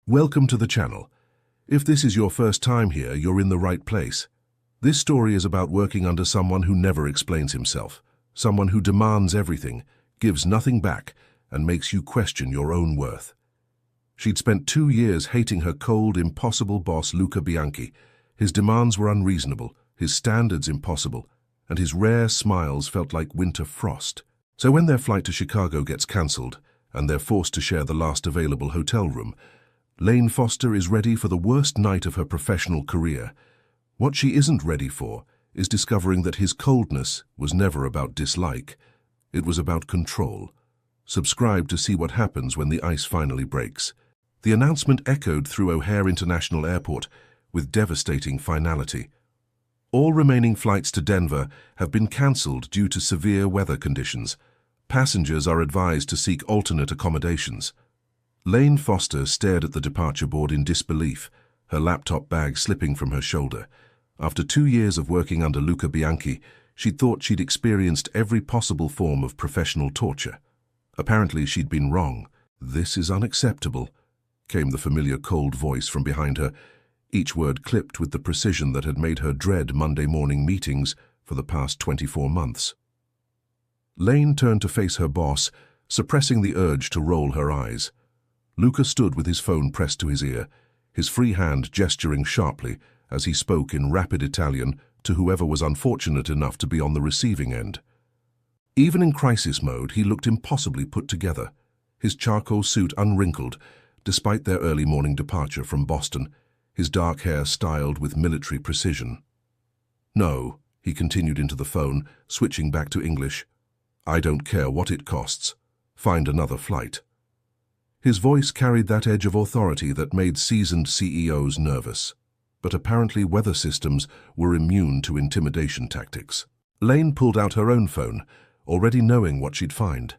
Welcome to the channel. If this is your first time here, you're in the right place. This story is about working under someone who never explains himself, someone who demands everything, gives nothing back, and makes you question your own worth. She'd spent 2 years hating her cold, impossible boss, Luca Bianchi. His demands were unreasonable, his standards impossible, and his rare smiles felt like winter frost. So when their flight to Chicago gets cancelled, and they're forced to share the last available hotel room, Lane Foster is ready for the worst night of her professional career. What she isn't ready for is discovering that his coldness was never about dislike. It was about control. Subscribe to see what happens when the ice finally breaks. The announcement echoed through O'Hare International Airport with devastating finality. All remaining flights to Denver have been cancelled due to severe weather conditions. Passengers are advised to seek alternate accommodations. Lane Foster stared at the departure board in disbelief, her laptop bag slipping from her shoulder. After 2 years of working under Luca Bianchi, she'd thought she'd experienced every possible form of professional torture. Apparently she'd been wrong. "This is unacceptable," came the familiar cold voice from behind her, each word clipped with the precision that had made her dread Monday morning meetings for the past 24 months. Lane turned to face her boss, suppressing the urge to roll her eyes. Luca stood with his phone pressed to his ear, his free hand gesturing sharply as he spoke in rapid Italian to whoever was unfortunate enough to be on the receiving end. Even in crisis mode, he looked impossibly put together, his charcoal suit unwrinkled, despite their early morning departure from Boston, his dark hair styled with military precision. "No," he continued into the phone, switching back to English. "I don't care what it costs. Find another flight." His voice carried that edge of authority that made seasoned CEOs nervous. But apparently weather systems were immune to intimidation tactics. Lane pulled out her own phone, already knowing what she'd find.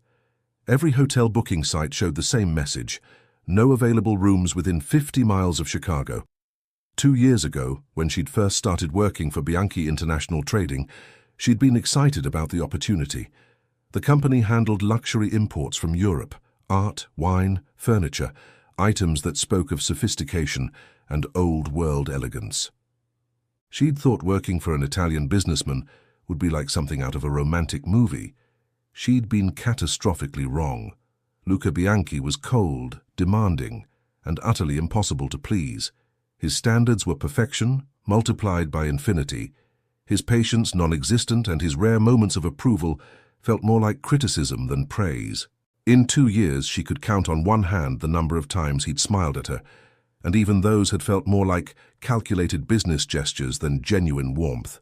Every hotel booking site showed the same message: no available rooms within 50 miles of Chicago. 2 years ago, when she'd first started working for Bianchi International Trading, she'd been excited about the opportunity. The company handled luxury imports from Europe: art, wine, furniture, items that spoke of sophistication and old-world elegance. She'd thought working for an Italian businessman would be like something out of a romantic movie. She'd been catastrophically wrong. Luca Bianchi was cold, demanding, and utterly impossible to please. His standards were perfection, multiplied by infinity. His patience non-existent, and his rare moments of approval felt more like criticism than praise. In 2 years, she could count on one hand the number of times he'd smiled at her, and even those had felt more like calculated business gestures than genuine warmth.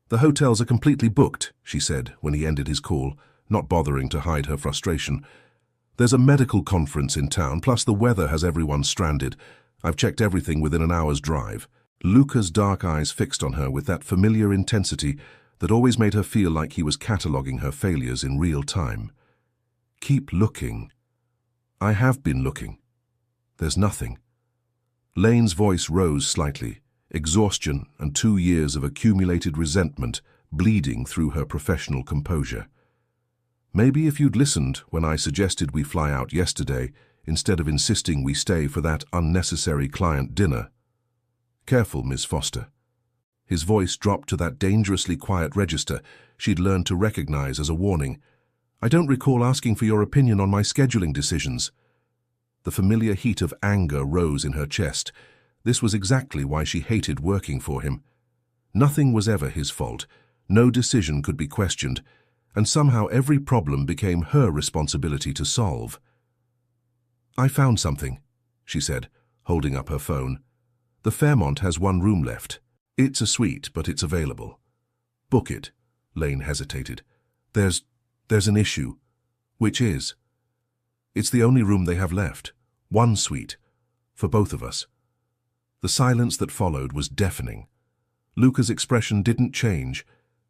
"The hotels are completely booked," she said when he ended his call, not bothering to hide her frustration. "There's a medical conference in town, plus the weather has everyone stranded. I've checked everything within an hour's drive." Luca's dark eyes fixed on her with that familiar intensity that always made her feel like he was cataloguing her failures in real time. "Keep looking." "I have been looking. There's nothing." Lane's voice rose slightly, exhaustion and 2 years of accumulated resentment bleeding through her professional composure. "Maybe if you'd listened when I suggested we fly out yesterday, instead of insisting we stay for that unnecessary client dinner." "Careful, Miss Foster." His voice dropped to that dangerously quiet register she'd learned to recognize as a warning. "I don't recall asking for your opinion on my scheduling decisions." The familiar heat of anger rose in her chest. This was exactly why she hated working for him. Nothing was ever his fault, no decision could be questioned, and somehow every problem became her responsibility to solve. "I found something," she said, holding up her phone. "The Fairmont has 1 room left. It's a suite, but it's available." "Book it." Lane hesitated. There's an issue." "Which is?" "It's the only room they have left. 1 suite. For both of us." The silence that followed was deafening. Luca's expression didn't change,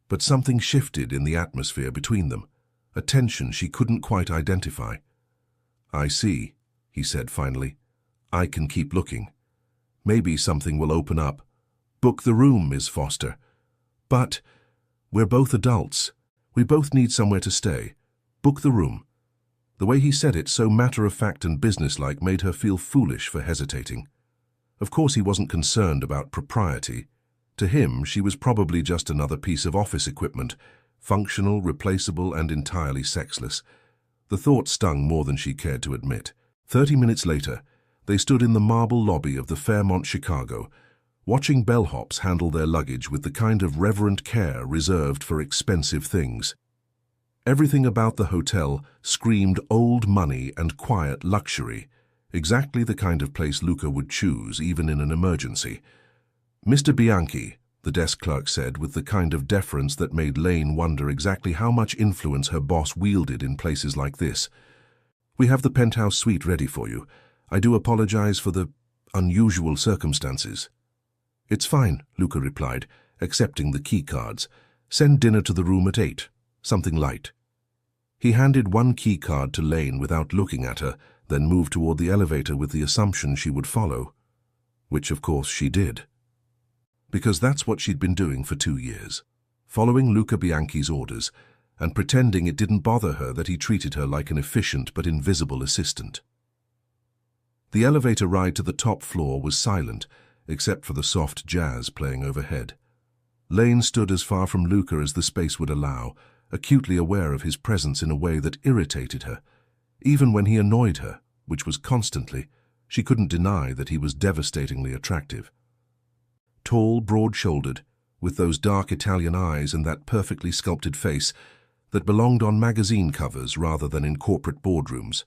but something shifted in the atmosphere between them, a tension she couldn't quite identify. "I see," he said finally. "I can keep looking. Maybe something will open up." "Book the room, Ms. Foster." "But we're both adults. We both need somewhere to stay. Book the room." The way he said it, so matter-of-fact and businesslike, made her feel foolish for hesitating. Of course he wasn't concerned about propriety. To him, she was probably just another piece of office equipment, functional, replaceable, and entirely sexless. The thought stung more than she cared to admit. 30 minutes later, they stood in the marble lobby of the Fairmont Chicago, watching bellhops handle their luggage with the kind of reverent care reserved for expensive things. Everything about the hotel screamed old money and quiet luxury, exactly the kind of place Luca would choose, even in an emergency. "Mr. Bianchi," the desk clerk said with the kind of deference that made Lane wonder exactly how much influence her boss wielded in places like this. "We have the penthouse suite ready for you. I do apologize for the unusual circumstances." "It's fine," Luca replied, accepting the key cards. "Send dinner to the room at 8. Something light." He handed one key card to Lane without looking at her, then moved toward the elevator with the assumption she would follow. Which, of course, she did. Because that's what she'd been doing for 2 years. Following Luca Bianchi's orders, and pretending it didn't bother her that he treated her like an efficient but invisible assistant. The elevator ride to the top floor was silent, except for the soft jazz playing overhead. Lane stood as far from Luca as the space would allow, acutely aware of his presence in a way that irritated her. Even when he annoyed her, which was constantly, she couldn't deny that he was devastatingly attractive. Tall, broad-shouldered, with those dark Italian eyes and that perfectly sculpted face that belonged on magazine covers rather than in corporate boardrooms.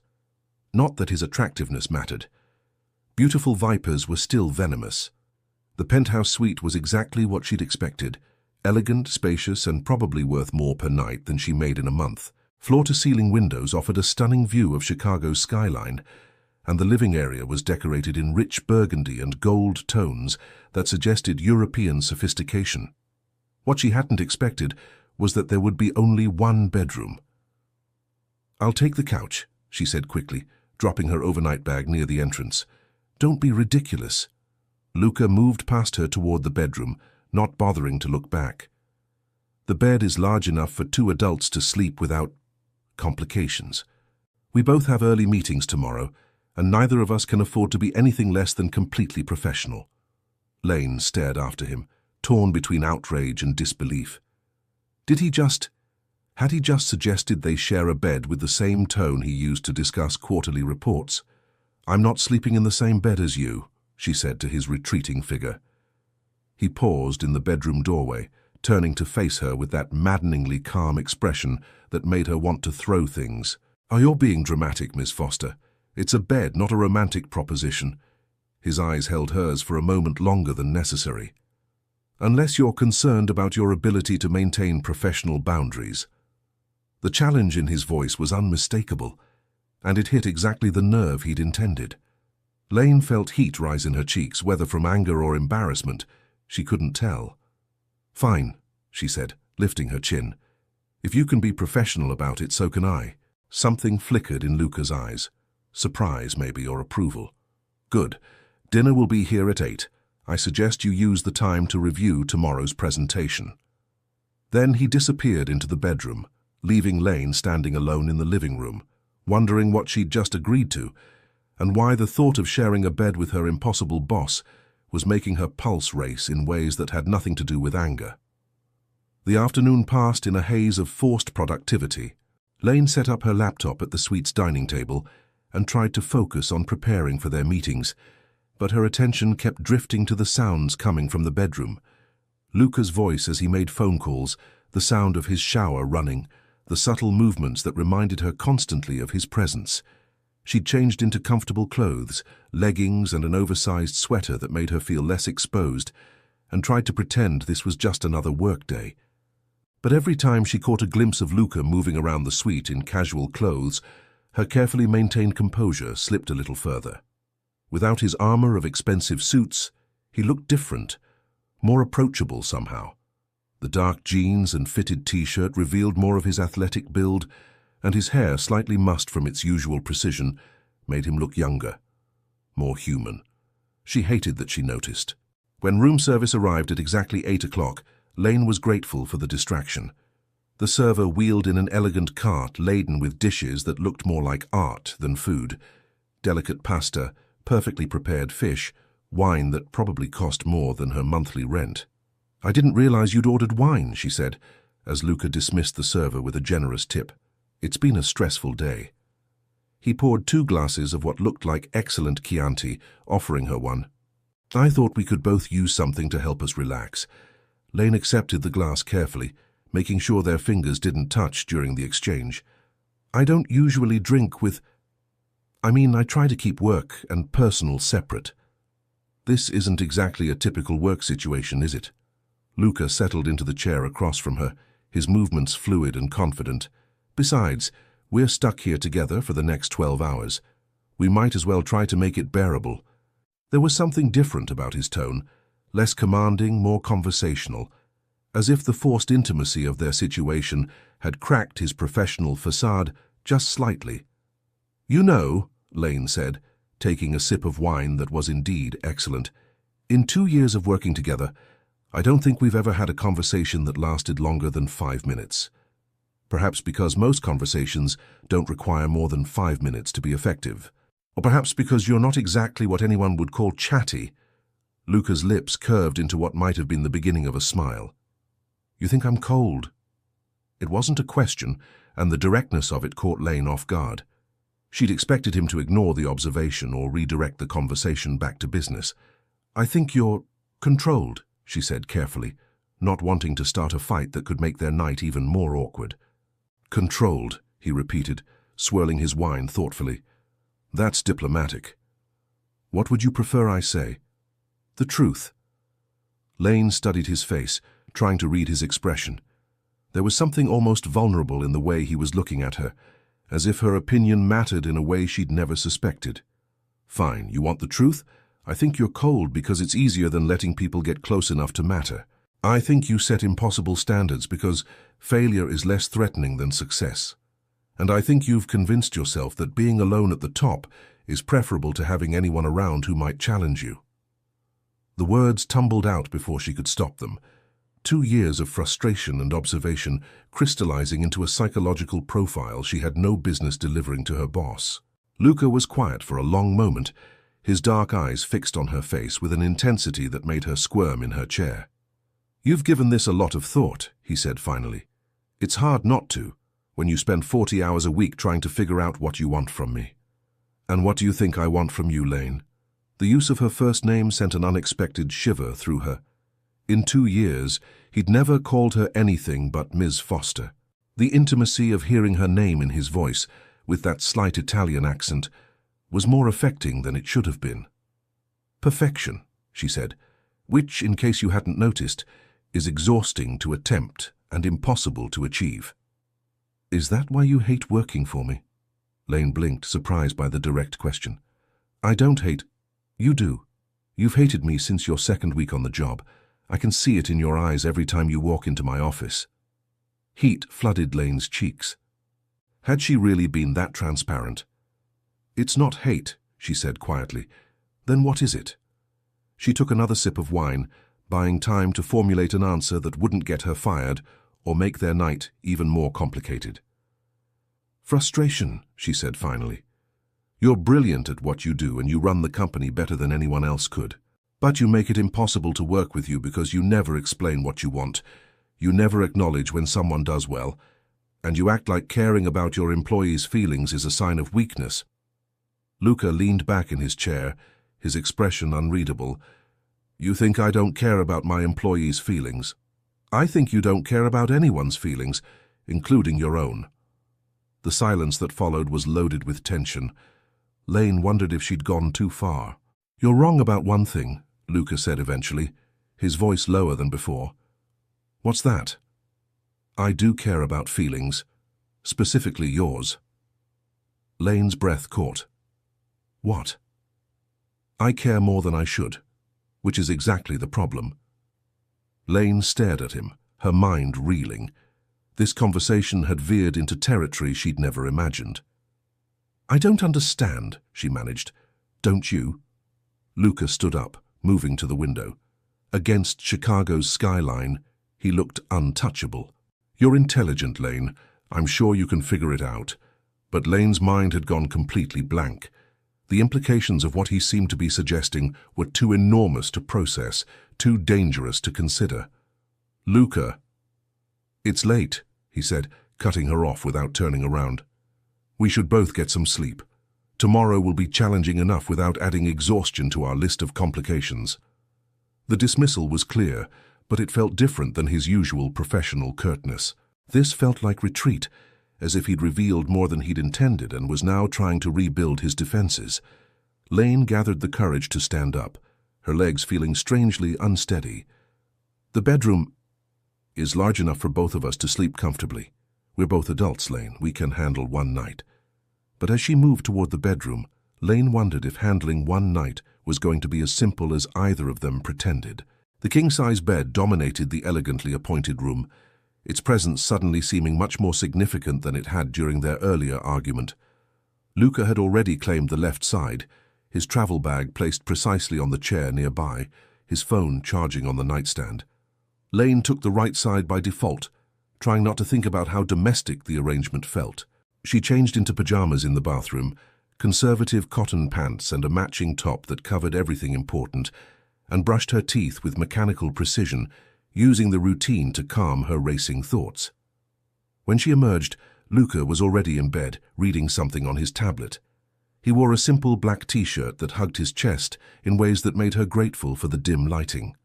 Not that his attractiveness mattered. Beautiful vipers were still venomous. The penthouse suite was exactly what she'd expected, elegant, spacious, and probably worth more per night than she made in a month. Floor-to-ceiling windows offered a stunning view of Chicago's skyline, and the living area was decorated in rich burgundy and gold tones that suggested European sophistication. What she hadn't expected was that there would be only one bedroom. "I'll take the couch," she said quickly, dropping her overnight bag near the entrance. "Don't be ridiculous." Luca moved past her toward the bedroom, not bothering to look back. "The bed is large enough for 2 adults to sleep without complications. We both have early meetings tomorrow, and neither of us can afford to be anything less than completely professional." Lane stared after him, torn between outrage and disbelief. Had he just suggested they share a bed with the same tone he used to discuss quarterly reports? "I'm not sleeping in the same bed as you," she said to his retreating figure. He paused in the bedroom doorway, turning to face her with that maddeningly calm expression that made her want to throw things. "Oh, you're being dramatic, Miss Foster. It's a bed, not a romantic proposition." His eyes held hers for a moment longer than necessary. "Unless you're concerned about your ability to maintain professional boundaries." The challenge in his voice was unmistakable, and it hit exactly the nerve he'd intended. Lane felt heat rise in her cheeks, whether from anger or embarrassment. She couldn't tell. "Fine," she said, lifting her chin. "If you can be professional about it, so can I." Something flickered in Luca's eyes. Surprise, maybe, or approval. "Good. Dinner will be here at 8. I suggest you use the time to review tomorrow's presentation." Then he disappeared into the bedroom, leaving Lane standing alone in the living room, wondering what she'd just agreed to, and why the thought of sharing a bed with her impossible boss was making her pulse race in ways that had nothing to do with anger. The afternoon passed in a haze of forced productivity. Lane set up her laptop at the suite's dining table and tried to focus on preparing for their meetings, but her attention kept drifting to the sounds coming from the bedroom. Luca's voice as he made phone calls, the sound of his shower running, the subtle movements that reminded her constantly of his presence. She'd changed into comfortable clothes, leggings and an oversized sweater that made her feel less exposed, and tried to pretend this was just another workday. But every time she caught a glimpse of Luca moving around the suite in casual clothes, her carefully maintained composure slipped a little further. Without his armor of expensive suits, he looked different, more approachable somehow. The dark jeans and fitted t-shirt revealed more of his athletic build, and his hair, slightly mussed from its usual precision, made him look younger, more human. She hated that she noticed. When room service arrived at exactly 8 o'clock, Lane was grateful for the distraction. The server wheeled in an elegant cart laden with dishes that looked more like art than food. Delicate pasta, perfectly prepared fish, wine that probably cost more than her monthly rent. "I didn't realize you'd ordered wine," she said, as Luca dismissed the server with a generous tip. "It's been a stressful day." He poured 2 glasses of what looked like excellent Chianti, offering her one. "I thought we could both use something to help us relax." Lane accepted the glass carefully, making sure their fingers didn't touch during the exchange. "I don't usually drink with... I try to keep work and personal separate." "This isn't exactly a typical work situation, is it?" Luca settled into the chair across from her, his movements fluid and confident. "Besides, we're stuck here together for the next 12 hours. We might as well try to make it bearable." There was something different about his tone, less commanding, more conversational, as if the forced intimacy of their situation had cracked his professional facade just slightly. "You know," Lane said, taking a sip of wine that was indeed excellent, "in 2 years of working together, I don't think we've ever had a conversation that lasted longer than 5 minutes. Perhaps because most conversations don't require more than 5 minutes to be effective. Or perhaps because you're not exactly what anyone would call chatty." Luca's lips curved into what might have been the beginning of a smile. "You think I'm cold?" It wasn't a question, and the directness of it caught Lane off guard. She'd expected him to ignore the observation or redirect the conversation back to business. "I think you're controlled," she said carefully, not wanting to start a fight that could make their night even more awkward. "Controlled," he repeated, swirling his wine thoughtfully. "That's diplomatic. What would you prefer I say?" "The truth." Lane studied his face, trying to read his expression. There was something almost vulnerable in the way he was looking at her, as if her opinion mattered in a way she'd never suspected. "Fine, you want the truth? I think you're cold because it's easier than letting people get close enough to matter. I think you set impossible standards because failure is less threatening than success. And I think you've convinced yourself that being alone at the top is preferable to having anyone around who might challenge you." The words tumbled out before she could stop them. 2 years of frustration and observation crystallizing into a psychological profile she had no business delivering to her boss. Luca was quiet for a long moment, his dark eyes fixed on her face with an intensity that made her squirm in her chair. "You've given this a lot of thought," he said finally. "It's hard not to, when you spend 40 hours a week trying to figure out what you want from me." "And what do you think I want from you, Lane?" The use of her first name sent an unexpected shiver through her. In 2 years, he'd never called her anything but Ms. Foster. The intimacy of hearing her name in his voice, with that slight Italian accent, was more affecting than it should have been. "Perfection," she said, "which, in case you hadn't noticed, is exhausting to attempt and impossible to achieve." "Is that why you hate working for me?" Lane blinked, surprised by the direct question. "I don't hate... You do. You've hated me since your 2nd week on the job. I can see it in your eyes every time you walk into my office." Heat flooded Lane's cheeks. Had she really been that transparent? "It's not hate," she said quietly. "Then what is it?" She took another sip of wine, buying time to formulate an answer that wouldn't get her fired or make their night even more complicated. "Frustration," she said finally. "You're brilliant at what you do and you run the company better than anyone else could. But you make it impossible to work with you because you never explain what you want, you never acknowledge when someone does well, and you act like caring about your employees' feelings is a sign of weakness." Luca leaned back in his chair, his expression unreadable. "You think I don't care about my employees' feelings? I think you don't care about anyone's feelings, including your own." The silence that followed was loaded with tension. Lane wondered if she'd gone too far. "You're wrong about one thing," Luca said eventually, his voice lower than before. "What's that?" "I do care about feelings, specifically yours." Lane's breath caught. "What?" "I care more than I should, which is exactly the problem." Lane stared at him, her mind reeling. This conversation had veered into territory she'd never imagined. "I don't understand," she managed. "Don't you?" Luca stood up, moving to the window. Against Chicago's skyline, he looked untouchable. You're intelligent, Lane. I'm sure you can figure it out. But Lane's mind had gone completely blank. The implications of what he seemed to be suggesting were too enormous to process, too dangerous to consider. Luca. It's late, he said, cutting her off without turning around. We should both get some sleep. Tomorrow will be challenging enough without adding exhaustion to our list of complications. The dismissal was clear, but it felt different than his usual professional curtness. This felt like retreat, as if he'd revealed more than he'd intended and was now trying to rebuild his defenses. Lane gathered the courage to stand up, her legs feeling strangely unsteady. The bedroom is large enough for both of us to sleep comfortably. We're both adults, Lane. We can handle one night. But as she moved toward the bedroom, Lane wondered if handling one night was going to be as simple as either of them pretended. The king-size bed dominated the elegantly appointed room, its presence suddenly seeming much more significant than it had during their earlier argument. Luca had already claimed the left side, his travel bag placed precisely on the chair nearby, his phone charging on the nightstand. Lane took the right side by default, trying not to think about how domestic the arrangement felt. She changed into pajamas in the bathroom, conservative cotton pants and a matching top that covered everything important, and brushed her teeth with mechanical precision, using the routine to calm her racing thoughts. When she emerged, Luca was already in bed, reading something on his tablet. He wore a simple black t-shirt that hugged his chest in ways that made her grateful for the dim lighting.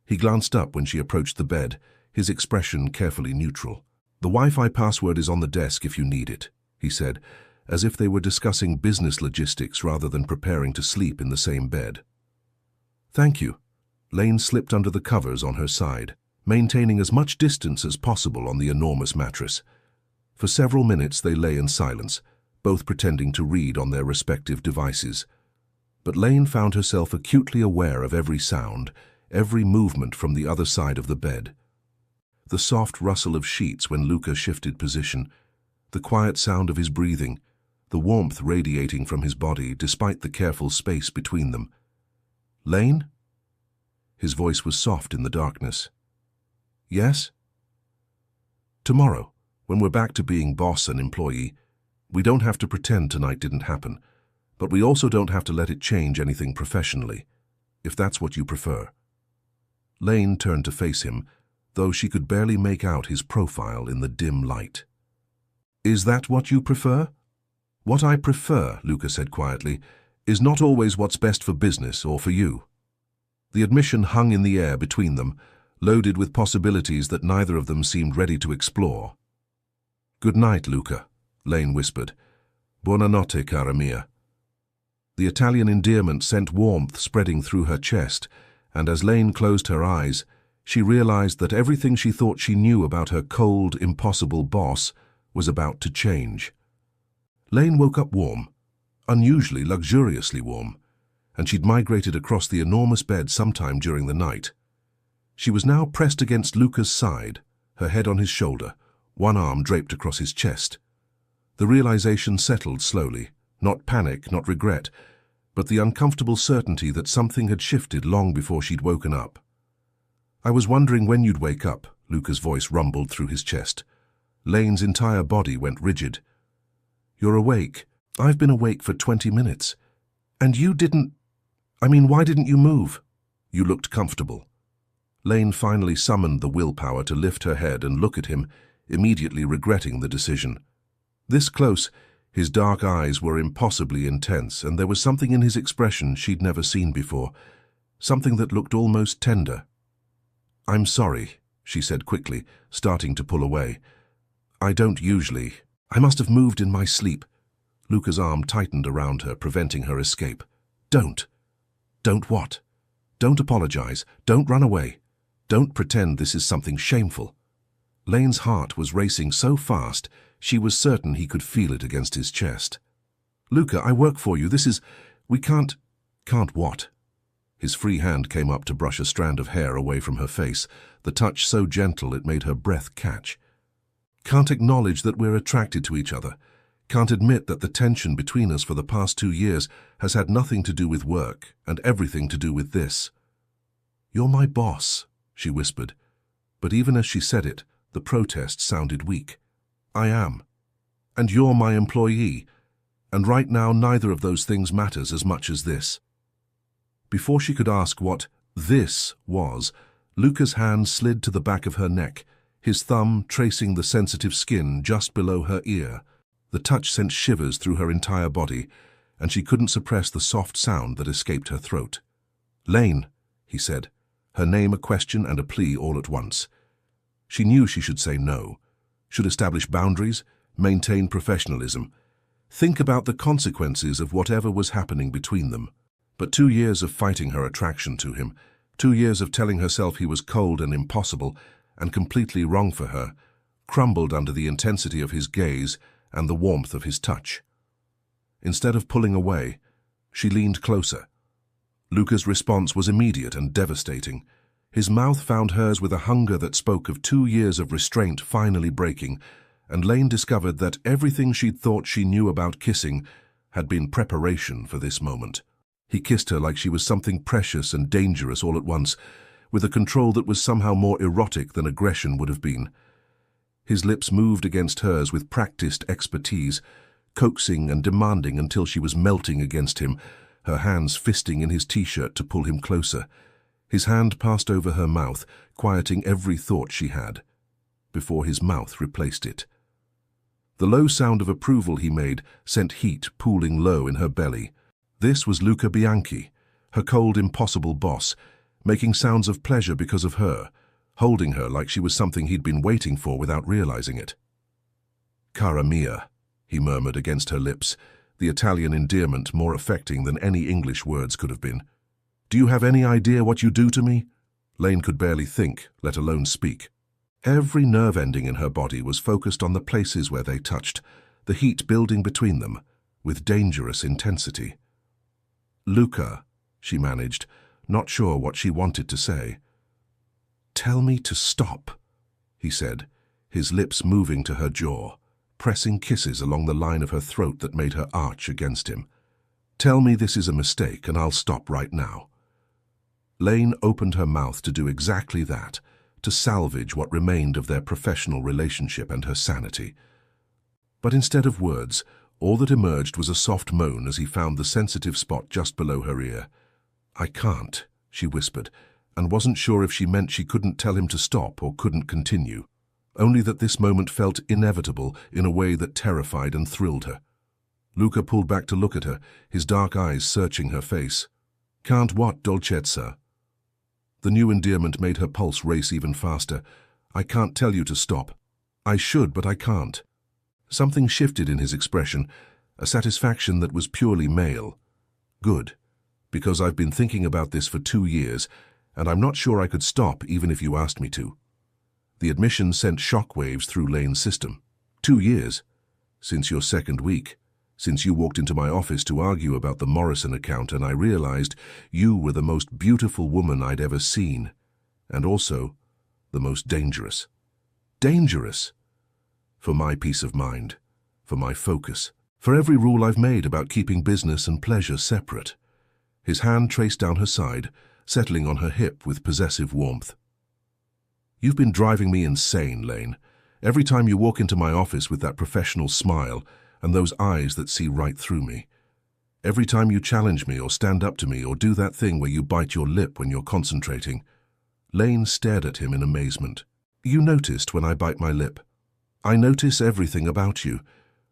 He glanced up when she approached the bed, his expression carefully neutral. "The Wi-Fi password is on the desk if you need it," he said, as if they were discussing business logistics rather than preparing to sleep in the same bed. "Thank you." Lane slipped under the covers on her side, maintaining as much distance as possible on the enormous mattress. For several minutes they lay in silence, both pretending to read on their respective devices. But Lane found herself acutely aware of every sound, every movement from the other side of the bed. The soft rustle of sheets when Luca shifted position, the quiet sound of his breathing, the warmth radiating from his body despite the careful space between them. "Lane?" His voice was soft in the darkness. "Yes?" "Tomorrow, when we're back to being boss and employee, we don't have to pretend tonight didn't happen, but we also don't have to let it change anything professionally, if that's what you prefer." Lane turned to face him, though she could barely make out his profile in the dim light. "Is that what you prefer?" "What I prefer," Luca said quietly, "is not always what's best for business or for you." The admission hung in the air between them, loaded with possibilities that neither of them seemed ready to explore. "Good night, Luca," Lane whispered. "Buonanotte, cara mia." The Italian endearment sent warmth spreading through her chest, and as Lane closed her eyes, she realized that everything she thought she knew about her cold, impossible boss was about to change. Lane woke up warm, unusually luxuriously warm, and she'd migrated across the enormous bed sometime during the night. She was now pressed against Luca's side, her head on his shoulder, one arm draped across his chest. The realization settled slowly, not panic, not regret, but the uncomfortable certainty that something had shifted long before she'd woken up. "I was wondering when you'd wake up," Luca's voice rumbled through his chest. Lane's entire body went rigid. "You're awake. I've been awake for 20 minutes. And you didn't... why didn't you move?" "You looked comfortable." Lane finally summoned the willpower to lift her head and look at him, immediately regretting the decision. This close, his dark eyes were impossibly intense, and there was something in his expression she'd never seen before, something that looked almost tender. "I'm sorry," she said quickly, starting to pull away. "I don't usually. I must have moved in my sleep." Luca's arm tightened around her, preventing her escape. "Don't." "Don't what?" "Don't apologize. Don't run away. Don't pretend this is something shameful." Lane's heart was racing so fast, she was certain he could feel it against his chest. "Luca, I work for you. We can't..." "Can't what?" His free hand came up to brush a strand of hair away from her face, the touch so gentle it made her breath catch. "Can't acknowledge that we're attracted to each other. Can't admit that the tension between us for the past 2 years has had nothing to do with work and everything to do with this." "You're my boss," she whispered. But even as she said it, The protest sounded weak. I am. And you're my employee. And right now neither of those things matters as much as this. Before she could ask what this was, Luca's hand slid to the back of her neck, his thumb tracing the sensitive skin just below her ear. The touch sent shivers through her entire body, and she couldn't suppress the soft sound that escaped her throat. "Lane," he said, her name a question and a plea all at once. She knew she should say no, should establish boundaries, maintain professionalism, think about the consequences of whatever was happening between them. But 2 years of fighting her attraction to him, 2 years of telling herself he was cold and impossible and completely wrong for her, crumbled under the intensity of his gaze and the warmth of his touch. Instead of pulling away, she leaned closer. Luca's response was immediate and devastating. His mouth found hers with a hunger that spoke of 2 years of restraint finally breaking, and Lane discovered that everything she'd thought she knew about kissing had been preparation for this moment. He kissed her like she was something precious and dangerous all at once, with a control that was somehow more erotic than aggression would have been. His lips moved against hers with practiced expertise, coaxing and demanding until she was melting against him, her hands fisting in his t-shirt to pull him closer. His hand passed over her mouth, quieting every thought she had, before his mouth replaced it. The low sound of approval he made sent heat pooling low in her belly. This was Luca Bianchi, her cold, impossible boss, making sounds of pleasure because of her, holding her like she was something he'd been waiting for without realizing it. "Cara mia," he murmured against her lips, the Italian endearment more affecting than any English words could have been. "Do you have any idea what you do to me?" Lane could barely think, let alone speak. Every nerve ending in her body was focused on the places where they touched, the heat building between them, with dangerous intensity. "Luca," she managed, not sure what she wanted to say. "Tell me to stop," he said, his lips moving to her jaw, pressing kisses along the line of her throat that made her arch against him. "Tell me this is a mistake and I'll stop right now." Lane opened her mouth to do exactly that, to salvage what remained of their professional relationship and her sanity. But instead of words, all that emerged was a soft moan as he found the sensitive spot just below her ear. "I can't," she whispered, and wasn't sure if she meant she couldn't tell him to stop or couldn't continue, only that this moment felt inevitable in a way that terrified and thrilled her. Luca pulled back to look at her, his dark eyes searching her face. "Can't what, dolcezza?" The new endearment made her pulse race even faster. "I can't tell you to stop. I should, but I can't." Something shifted in his expression, a satisfaction that was purely male. "Good, because I've been thinking about this for 2 years, and I'm not sure I could stop even if you asked me to." The admission sent shockwaves through Lane's system. 2 years? Since your second week, since you walked into my office to argue about the Morrison account and I realized you were the most beautiful woman I'd ever seen, and also the most dangerous. Dangerous! For my peace of mind, for my focus, for every rule I've made about keeping business and pleasure separate. His hand traced down her side, settling on her hip with possessive warmth. "You've been driving me insane, Lane. Every time you walk into my office with that professional smile and those eyes that see right through me. Every time you challenge me or stand up to me or do that thing where you bite your lip when you're concentrating." Lane stared at him in amazement. "You noticed when I bite my lip. I notice everything about you.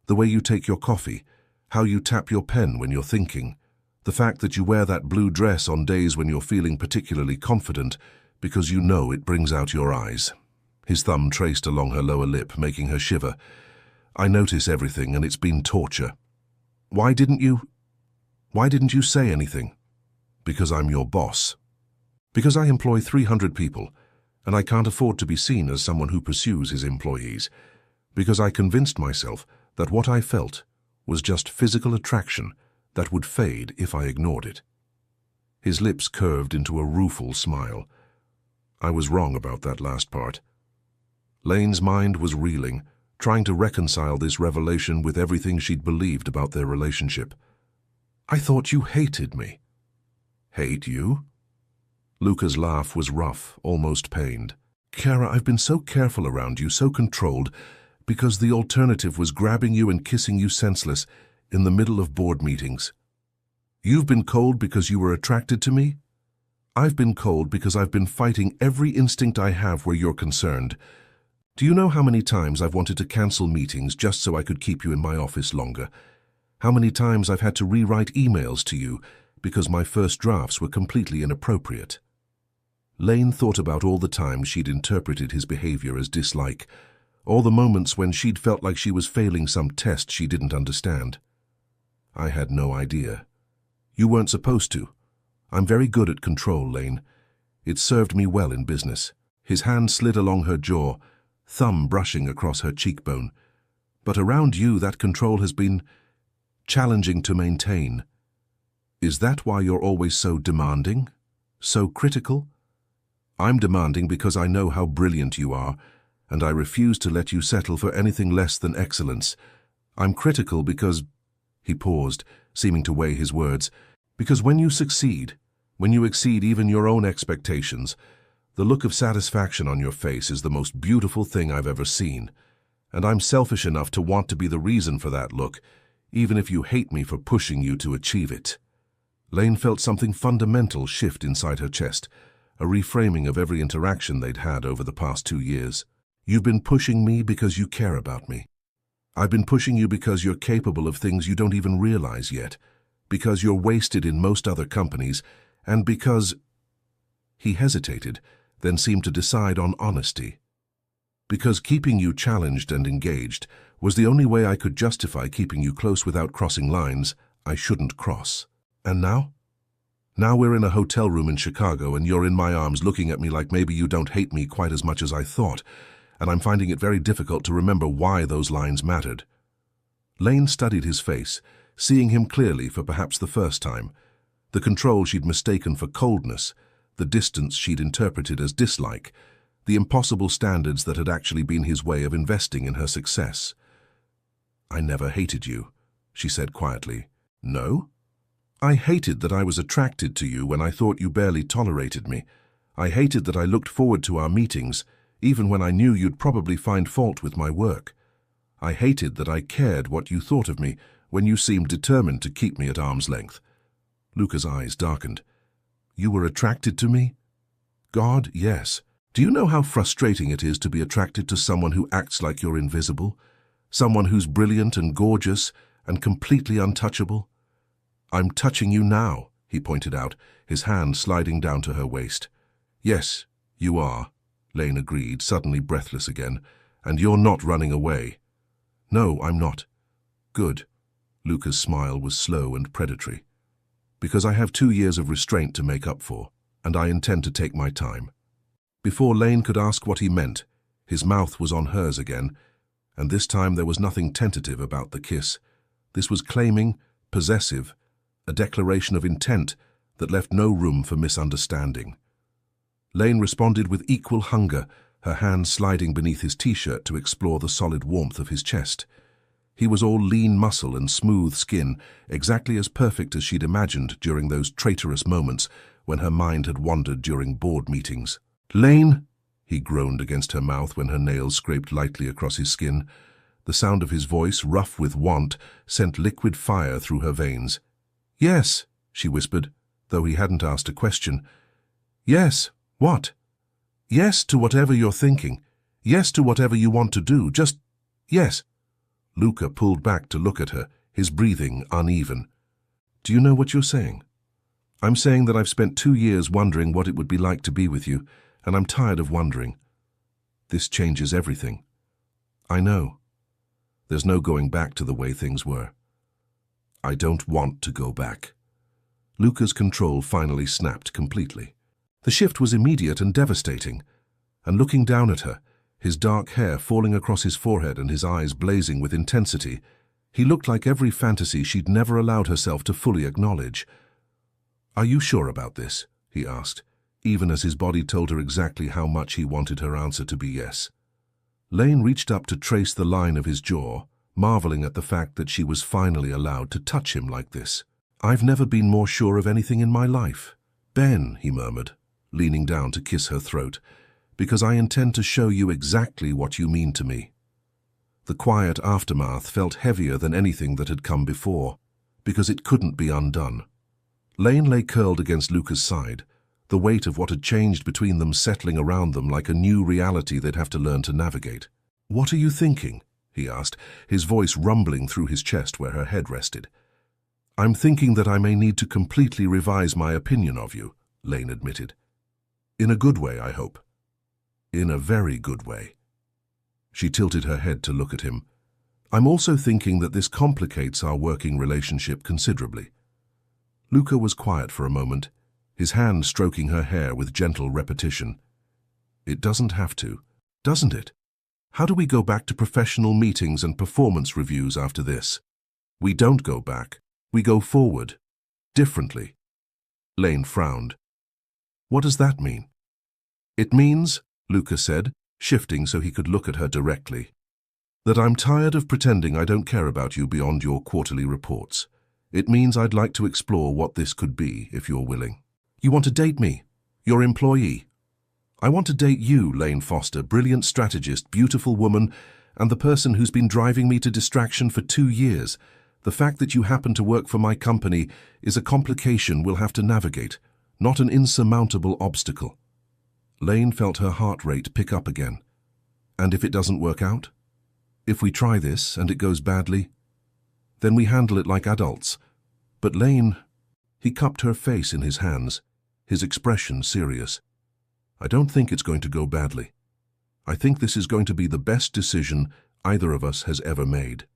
The way you take your coffee, how you tap your pen when you're thinking, the fact that you wear that blue dress on days when you're feeling particularly confident because you know it brings out your eyes." His thumb traced along her lower lip, making her shiver. "I notice everything, and it's been torture. Why didn't you say anything?" "Because I'm your boss. Because I employ 300 people, and I can't afford to be seen as someone who pursues his employees. Because I convinced myself that what I felt was just physical attraction that would fade if I ignored it." His lips curved into a rueful smile. "I was wrong about that last part." Lane's mind was reeling, trying to reconcile this revelation with everything she'd believed about their relationship. "I thought you hated me." "Hate you?" Luca's laugh was rough, almost pained. Kara, I've been so careful around you, so controlled, because the alternative was grabbing you and kissing you senseless in the middle of board meetings. You've been cold because you were attracted to me? I've been cold because I've been fighting every instinct I have where you're concerned. Do you know how many times I've wanted to cancel meetings just so I could keep you in my office longer? How many times I've had to rewrite emails to you because my first drafts were completely inappropriate? Lane thought about all the times she'd interpreted his behavior as dislike, all the moments when she'd felt like she was failing some test she didn't understand. I had no idea. You weren't supposed to. I'm very good at control, Lane. It served me well in business. His hand slid along her jaw, thumb brushing across her cheekbone. But around you, that control has been challenging to maintain. Is that why you're always so demanding? So critical? I'm demanding because I know how brilliant you are, and I refuse to let you settle for anything less than excellence. I'm critical because... He paused, seeming to weigh his words. Because when you succeed, when you exceed even your own expectations, the look of satisfaction on your face is the most beautiful thing I've ever seen. And I'm selfish enough to want to be the reason for that look, even if you hate me for pushing you to achieve it. Lane felt something fundamental shift inside her chest, a reframing of every interaction they'd had over the past 2 years. You've been pushing me because you care about me. I've been pushing you because you're capable of things you don't even realize yet, because you're wasted in most other companies, and because... He hesitated, then seemed to decide on honesty. Because keeping you challenged and engaged was the only way I could justify keeping you close without crossing lines I shouldn't cross. And now? Now we're in a hotel room in Chicago and you're in my arms looking at me like maybe you don't hate me quite as much as I thought, and I'm finding it very difficult to remember why those lines mattered. Lane studied his face, seeing him clearly for perhaps the first time. The control she'd mistaken for coldness, the distance she'd interpreted as dislike, the impossible standards that had actually been his way of investing in her success. I never hated you, she said quietly. No? I hated that I was attracted to you when I thought you barely tolerated me. I hated that I looked forward to our meetings, even when I knew you'd probably find fault with my work. I hated that I cared what you thought of me when you seemed determined to keep me at arm's length. Luca's eyes darkened. You were attracted to me? God, yes. Do you know how frustrating it is to be attracted to someone who acts like you're invisible? Someone who's brilliant and gorgeous and completely untouchable? I'm touching you now, he pointed out, his hand sliding down to her waist. Yes, you are, Lane agreed, suddenly breathless again, and you're not running away. No, I'm not. Good. Luca's smile was slow and predatory. Because I have 2 years of restraint to make up for, and I intend to take my time. Before Lane could ask what he meant, his mouth was on hers again, and this time there was nothing tentative about the kiss. This was claiming, possessive, a declaration of intent that left no room for misunderstanding. Lane responded with equal hunger, her hand sliding beneath his t-shirt to explore the solid warmth of his chest. He was all lean muscle and smooth skin, exactly as perfect as she'd imagined during those traitorous moments when her mind had wandered during board meetings. Lane, he groaned against her mouth when her nails scraped lightly across his skin. The sound of his voice, rough with want, sent liquid fire through her veins. Yes, she whispered, though he hadn't asked a question. Yes, what? Yes to whatever you're thinking. Yes to whatever you want to do. Just yes. Luca pulled back to look at her, his breathing uneven. Do you know what you're saying? I'm saying that I've spent 2 years wondering what it would be like to be with you, and I'm tired of wondering. This changes everything. I know. There's no going back to the way things were. I don't want to go back. Luca's control finally snapped completely. The shift was immediate and devastating, and looking down at her, his dark hair falling across his forehead and his eyes blazing with intensity, he looked like every fantasy she'd never allowed herself to fully acknowledge. Are you sure about this? He asked, even as his body told her exactly how much he wanted her answer to be yes. Lane reached up to trace the line of his jaw, marveling at the fact that she was finally allowed to touch him like this. I've never been more sure of anything in my life. Ben, he murmured, leaning down to kiss her throat. Because I intend to show you exactly what you mean to me. The quiet aftermath felt heavier than anything that had come before, because it couldn't be undone. Lane lay curled against Luca's side, the weight of what had changed between them settling around them like a new reality they'd have to learn to navigate. "What are you thinking?" he asked, his voice rumbling through his chest where her head rested. "I'm thinking that I may need to completely revise my opinion of you," Lane admitted. "In a good way, I hope." "In a very good way." She tilted her head to look at him. "I'm also thinking that this complicates our working relationship considerably." Luca was quiet for a moment, his hand stroking her hair with gentle repetition. "It doesn't have to, doesn't it? How do we go back to professional meetings and performance reviews after this? We don't go back. We go forward. Differently." Lane frowned. "What does that mean?" "It means," Luca said, shifting so he could look at her directly, "that I'm tired of pretending I don't care about you beyond your quarterly reports. It means I'd like to explore what this could be, if you're willing." "You want to date me? Your employee?" "I want to date you, Lane Foster, brilliant strategist, beautiful woman, and the person who's been driving me to distraction for 2 years. The fact that you happen to work for my company is a complication we'll have to navigate, not an insurmountable obstacle." Lane felt her heart rate pick up again. "And if it doesn't work out? If we try this and it goes badly? Then we handle it like adults." "But Lane..." He cupped her face in his hands, his expression serious. "I don't think it's going to go badly. I think this is going to be the best decision either of us has ever made."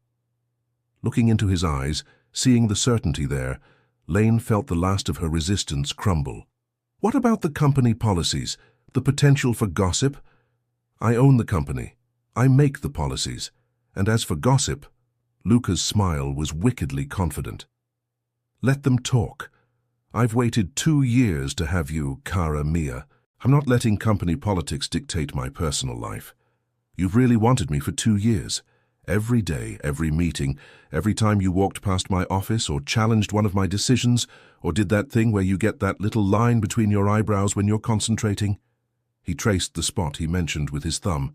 Looking into his eyes, seeing the certainty there, Lane felt the last of her resistance crumble. "What about the company policies? The potential for gossip? I own the company. I make the policies. And as for gossip..." Luca's smile was wickedly confident. "Let them talk. I've waited 2 years to have you, cara mia. I'm not letting company politics dictate my personal life. You've really wanted me for 2 years. Every day, every meeting, every time you walked past my office or challenged one of my decisions or did that thing where you get that little line between your eyebrows when you're concentrating." He traced the spot he mentioned with his thumb.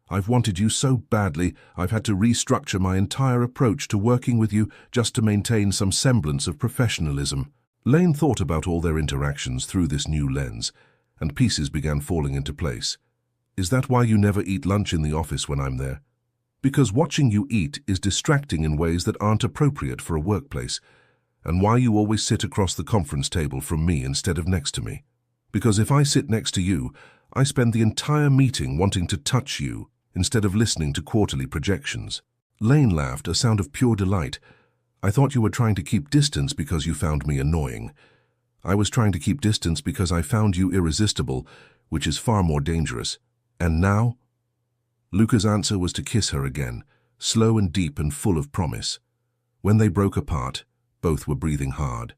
"I've wanted you so badly, I've had to restructure my entire approach to working with you just to maintain some semblance of professionalism." Lane thought about all their interactions through this new lens, and pieces began falling into place. "Is that why you never eat lunch in the office when I'm there? Because watching you eat is distracting in ways that aren't appropriate for a workplace. And why you always sit across the conference table from me instead of next to me? Because if I sit next to you, I spend the entire meeting wanting to touch you instead of listening to quarterly projections." Lane laughed, a sound of pure delight. "I thought you were trying to keep distance because you found me annoying. I was trying to keep distance because I found you irresistible, which is far more dangerous. And now?" Luca's answer was to kiss her again, slow and deep and full of promise. When they broke apart, both were breathing hard.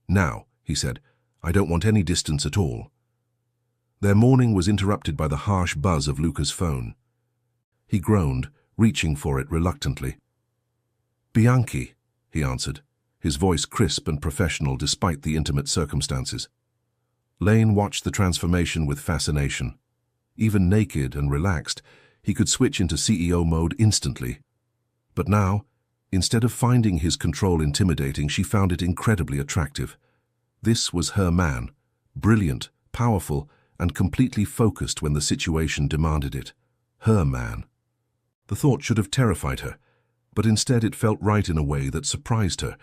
"Now," he said, "I don't want any distance at all." Their morning was interrupted by the harsh buzz of Luca's phone. He groaned, reaching for it reluctantly. "Bianchi," he answered, his voice crisp and professional despite the intimate circumstances. Lane watched the transformation with fascination. Even naked and relaxed, he could switch into CEO mode instantly. But now, instead of finding his control intimidating, she found it incredibly attractive. This was her man, brilliant, powerful, and completely focused when the situation demanded it. Her man. The thought should have terrified her, but instead it felt right in a way that surprised her.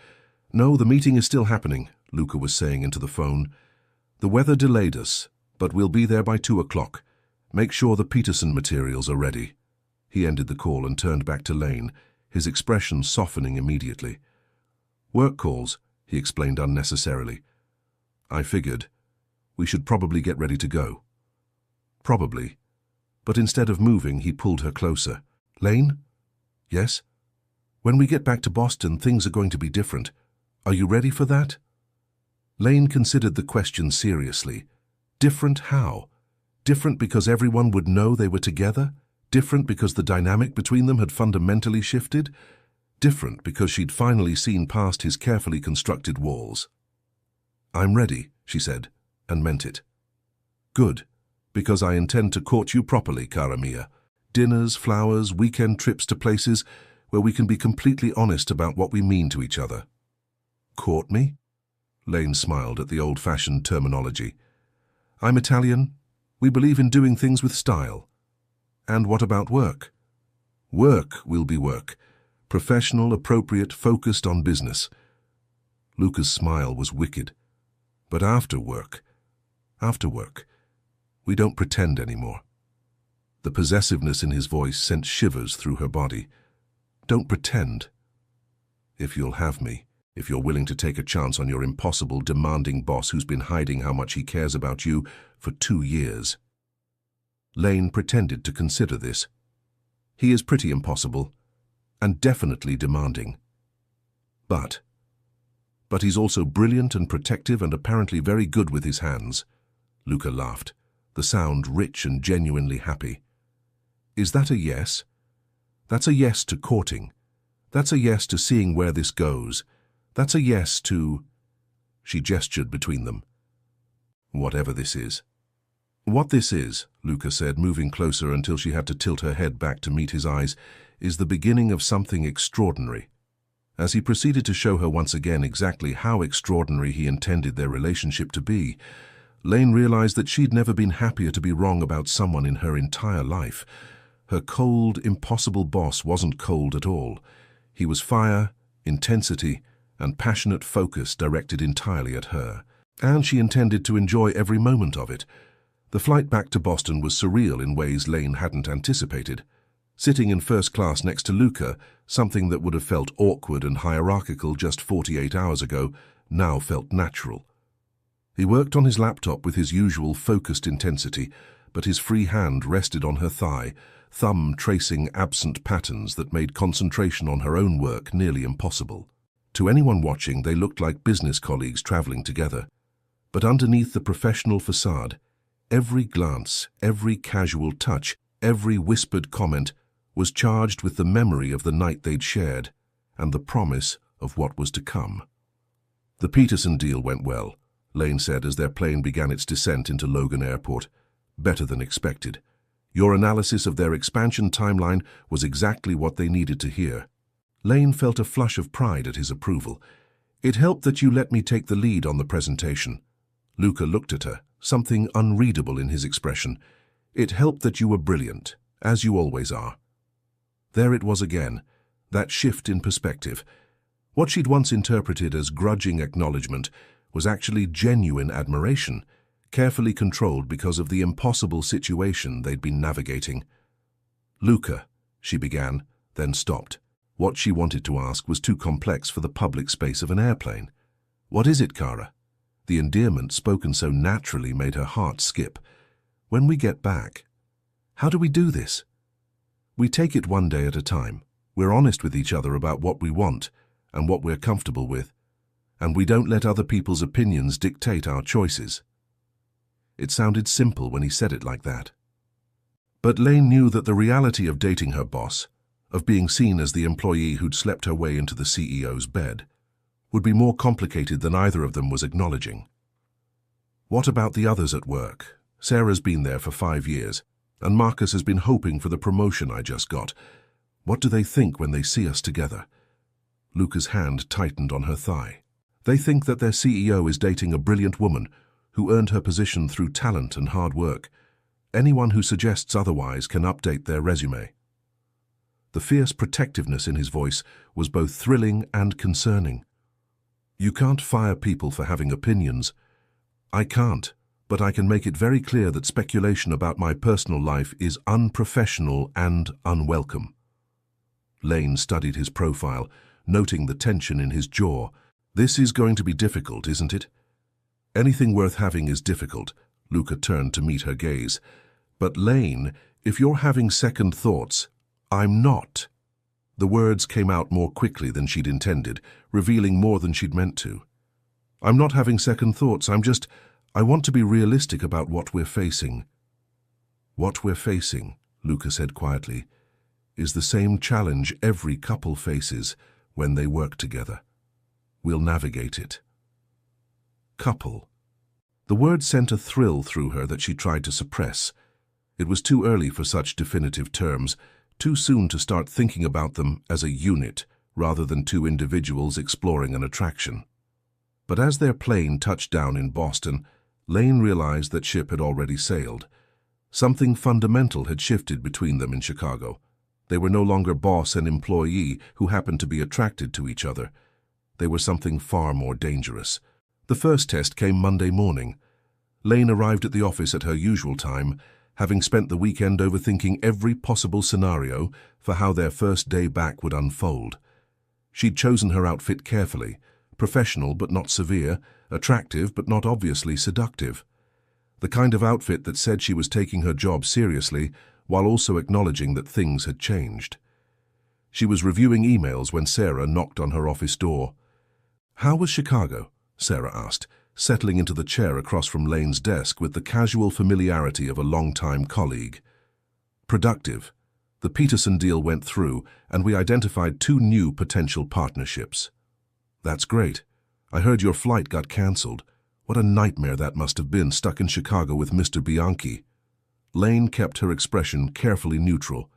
"No, the meeting is still happening," Luca was saying into the phone. "The weather delayed us, but we'll be there by 2 o'clock. Make sure the Peterson materials are ready." He ended the call and turned back to Lane, his expression softening immediately. "Work calls," he explained unnecessarily. "I figured. We should probably get ready to go." "Probably." But instead of moving, he pulled her closer. "Lane?" "Yes?" "When we get back to Boston, things are going to be different. Are you ready for that?" Lane considered the question seriously. Different how? Different because everyone would know they were together? Different because the dynamic between them had fundamentally shifted? Different because she'd finally seen past his carefully constructed walls. "I'm ready," she said, and meant it. "Good." Because I intend to court you properly, cara mia. Dinners, flowers, weekend trips to places where we can be completely honest about what we mean to each other. Court me? Lane smiled at the old-fashioned terminology. I'm Italian. We believe in doing things with style. And what about work? Work will be work. Professional, appropriate, focused on business. Luca's smile was wicked. But after work, we don't pretend anymore. The possessiveness in his voice sent shivers through her body. Don't pretend. If you'll have me, if you're willing to take a chance on your impossible, demanding boss who's been hiding how much he cares about you for 2 years. Lane pretended to consider this. He is pretty impossible, and definitely demanding. But he's also brilliant and protective and apparently very good with his hands. Luca laughed, the sound rich and genuinely happy. Is that a yes? That's a yes to courting. That's a yes to seeing where this goes. That's a yes to... She gestured between them. Whatever this is. What this is, Luca said, moving closer until she had to tilt her head back to meet his eyes, is the beginning of something extraordinary. As he proceeded to show her once again exactly how extraordinary he intended their relationship to be, Lane realized that she'd never been happier to be wrong about someone in her entire life. Her cold, impossible boss wasn't cold at all. He was fire, intensity, and passionate focus directed entirely at her. And she intended to enjoy every moment of it. The flight back to Boston was surreal in ways Lane hadn't anticipated. Sitting in first class next to Luca, something that would have felt awkward and hierarchical just 48 hours ago, now felt natural. He worked on his laptop with his usual focused intensity, but his free hand rested on her thigh, thumb tracing absent patterns that made concentration on her own work nearly impossible. To anyone watching, they looked like business colleagues traveling together. But underneath the professional facade, every glance, every casual touch, every whispered comment was charged with the memory of the night they'd shared and the promise of what was to come. The Peterson deal went well, Lane said as their plane began its descent into Logan Airport. Better than expected. Your analysis of their expansion timeline was exactly what they needed to hear. Lane felt a flush of pride at his approval. It helped that you let me take the lead on the presentation. Luca looked at her, something unreadable in his expression. It helped that you were brilliant, as you always are. There it was again, that shift in perspective. What she'd once interpreted as grudging acknowledgement was actually genuine admiration, carefully controlled because of the impossible situation they'd been navigating. Luca, she began, then stopped. What she wanted to ask was too complex for the public space of an airplane. What is it, Cara? The endearment spoken so naturally made her heart skip. When we get back, how do we do this? We take it one day at a time. We're honest with each other about what we want and what we're comfortable with, and we don't let other people's opinions dictate our choices. It sounded simple when he said it like that. But Lane knew that the reality of dating her boss, of being seen as the employee who'd slept her way into the CEO's bed, would be more complicated than either of them was acknowledging. What about the others at work? Sarah's been there for 5 years, and Marcus has been hoping for the promotion I just got. What do they think when they see us together? Luca's hand tightened on her thigh. They think that their CEO is dating a brilliant woman who earned her position through talent and hard work. Anyone who suggests otherwise can update their resume. The fierce protectiveness in his voice was both thrilling and concerning. You can't fire people for having opinions. I can't, but I can make it very clear that speculation about my personal life is unprofessional and unwelcome. Lane studied his profile, noting the tension in his jaw. This is going to be difficult, isn't it? Anything worth having is difficult. Luca turned to meet her gaze. But Lane, if you're having second thoughts, I'm not. The words came out more quickly than she'd intended, revealing more than she'd meant to. I'm not having second thoughts, I want to be realistic about what we're facing. What we're facing, Luca said quietly, is the same challenge every couple faces when they work together. We'll navigate it. Couple. The word sent a thrill through her that she tried to suppress. It was too early for such definitive terms, too soon to start thinking about them as a unit rather than two individuals exploring an attraction. But as their plane touched down in Boston, Lane realized that ship had already sailed. Something fundamental had shifted between them in Chicago. They were no longer boss and employee who happened to be attracted to each other. They were something far more dangerous. The first test came Monday morning. Lane arrived at the office at her usual time, having spent the weekend overthinking every possible scenario for how their first day back would unfold. She'd chosen her outfit carefully, professional but not severe, attractive but not obviously seductive. The kind of outfit that said she was taking her job seriously while also acknowledging that things had changed. She was reviewing emails when Sarah knocked on her office door. "How was Chicago?" Sarah asked, settling into the chair across from Lane's desk with the casual familiarity of a long-time colleague. "Productive. The Peterson deal went through, and we identified 2 new potential partnerships." "That's great. I heard your flight got cancelled. What a nightmare that must have been, stuck in Chicago with Mr. Bianchi." Lane kept her expression carefully neutral.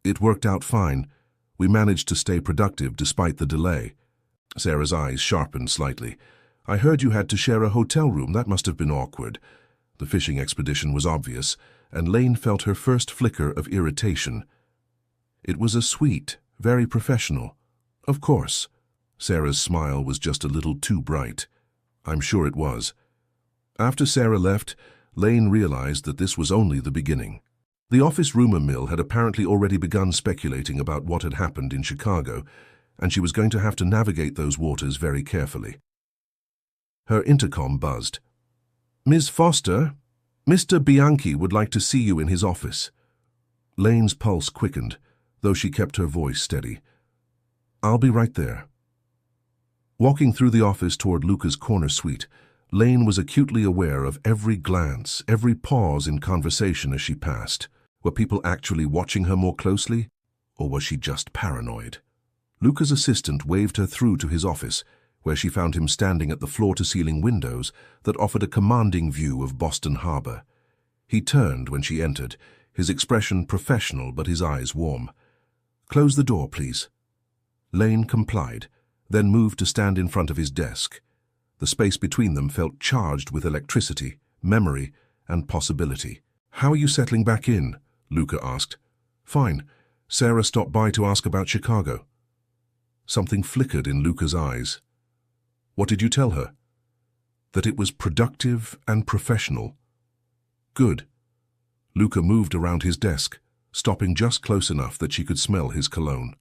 "It worked out fine. We managed to stay productive despite the delay." Sarah's eyes sharpened slightly. "I heard you had to share a hotel room. That must have been awkward." The fishing expedition was obvious, and Lane felt her first flicker of irritation. "It was a sweet, very professional." "Of course." Sarah's smile was just a little too bright. "I'm sure it was." After Sarah left, Lane realized that this was only the beginning. The office rumor mill had apparently already begun speculating about what had happened in Chicago, and she was going to have to navigate those waters very carefully. Her intercom buzzed. "Ms. Foster, Mr. Bianchi would like to see you in his office." Lane's pulse quickened, though she kept her voice steady. "I'll be right there." Walking through the office toward Luca's corner suite, Lane was acutely aware of every glance, every pause in conversation as she passed. Were people actually watching her more closely, or was she just paranoid? Luca's assistant waved her through to his office, where she found him standing at the floor-to-ceiling windows that offered a commanding view of Boston Harbor. He turned when she entered, his expression professional but his eyes warm. "Close the door, please." Lane complied, then moved to stand in front of his desk. The space between them felt charged with electricity, memory, and possibility. "How are you settling back in?" Luca asked. "Fine. Sarah stopped by to ask about Chicago." Something flickered in Luca's eyes. "What did you tell her?" "That it was productive and professional." "Good." Luca moved around his desk, stopping just close enough that she could smell his cologne.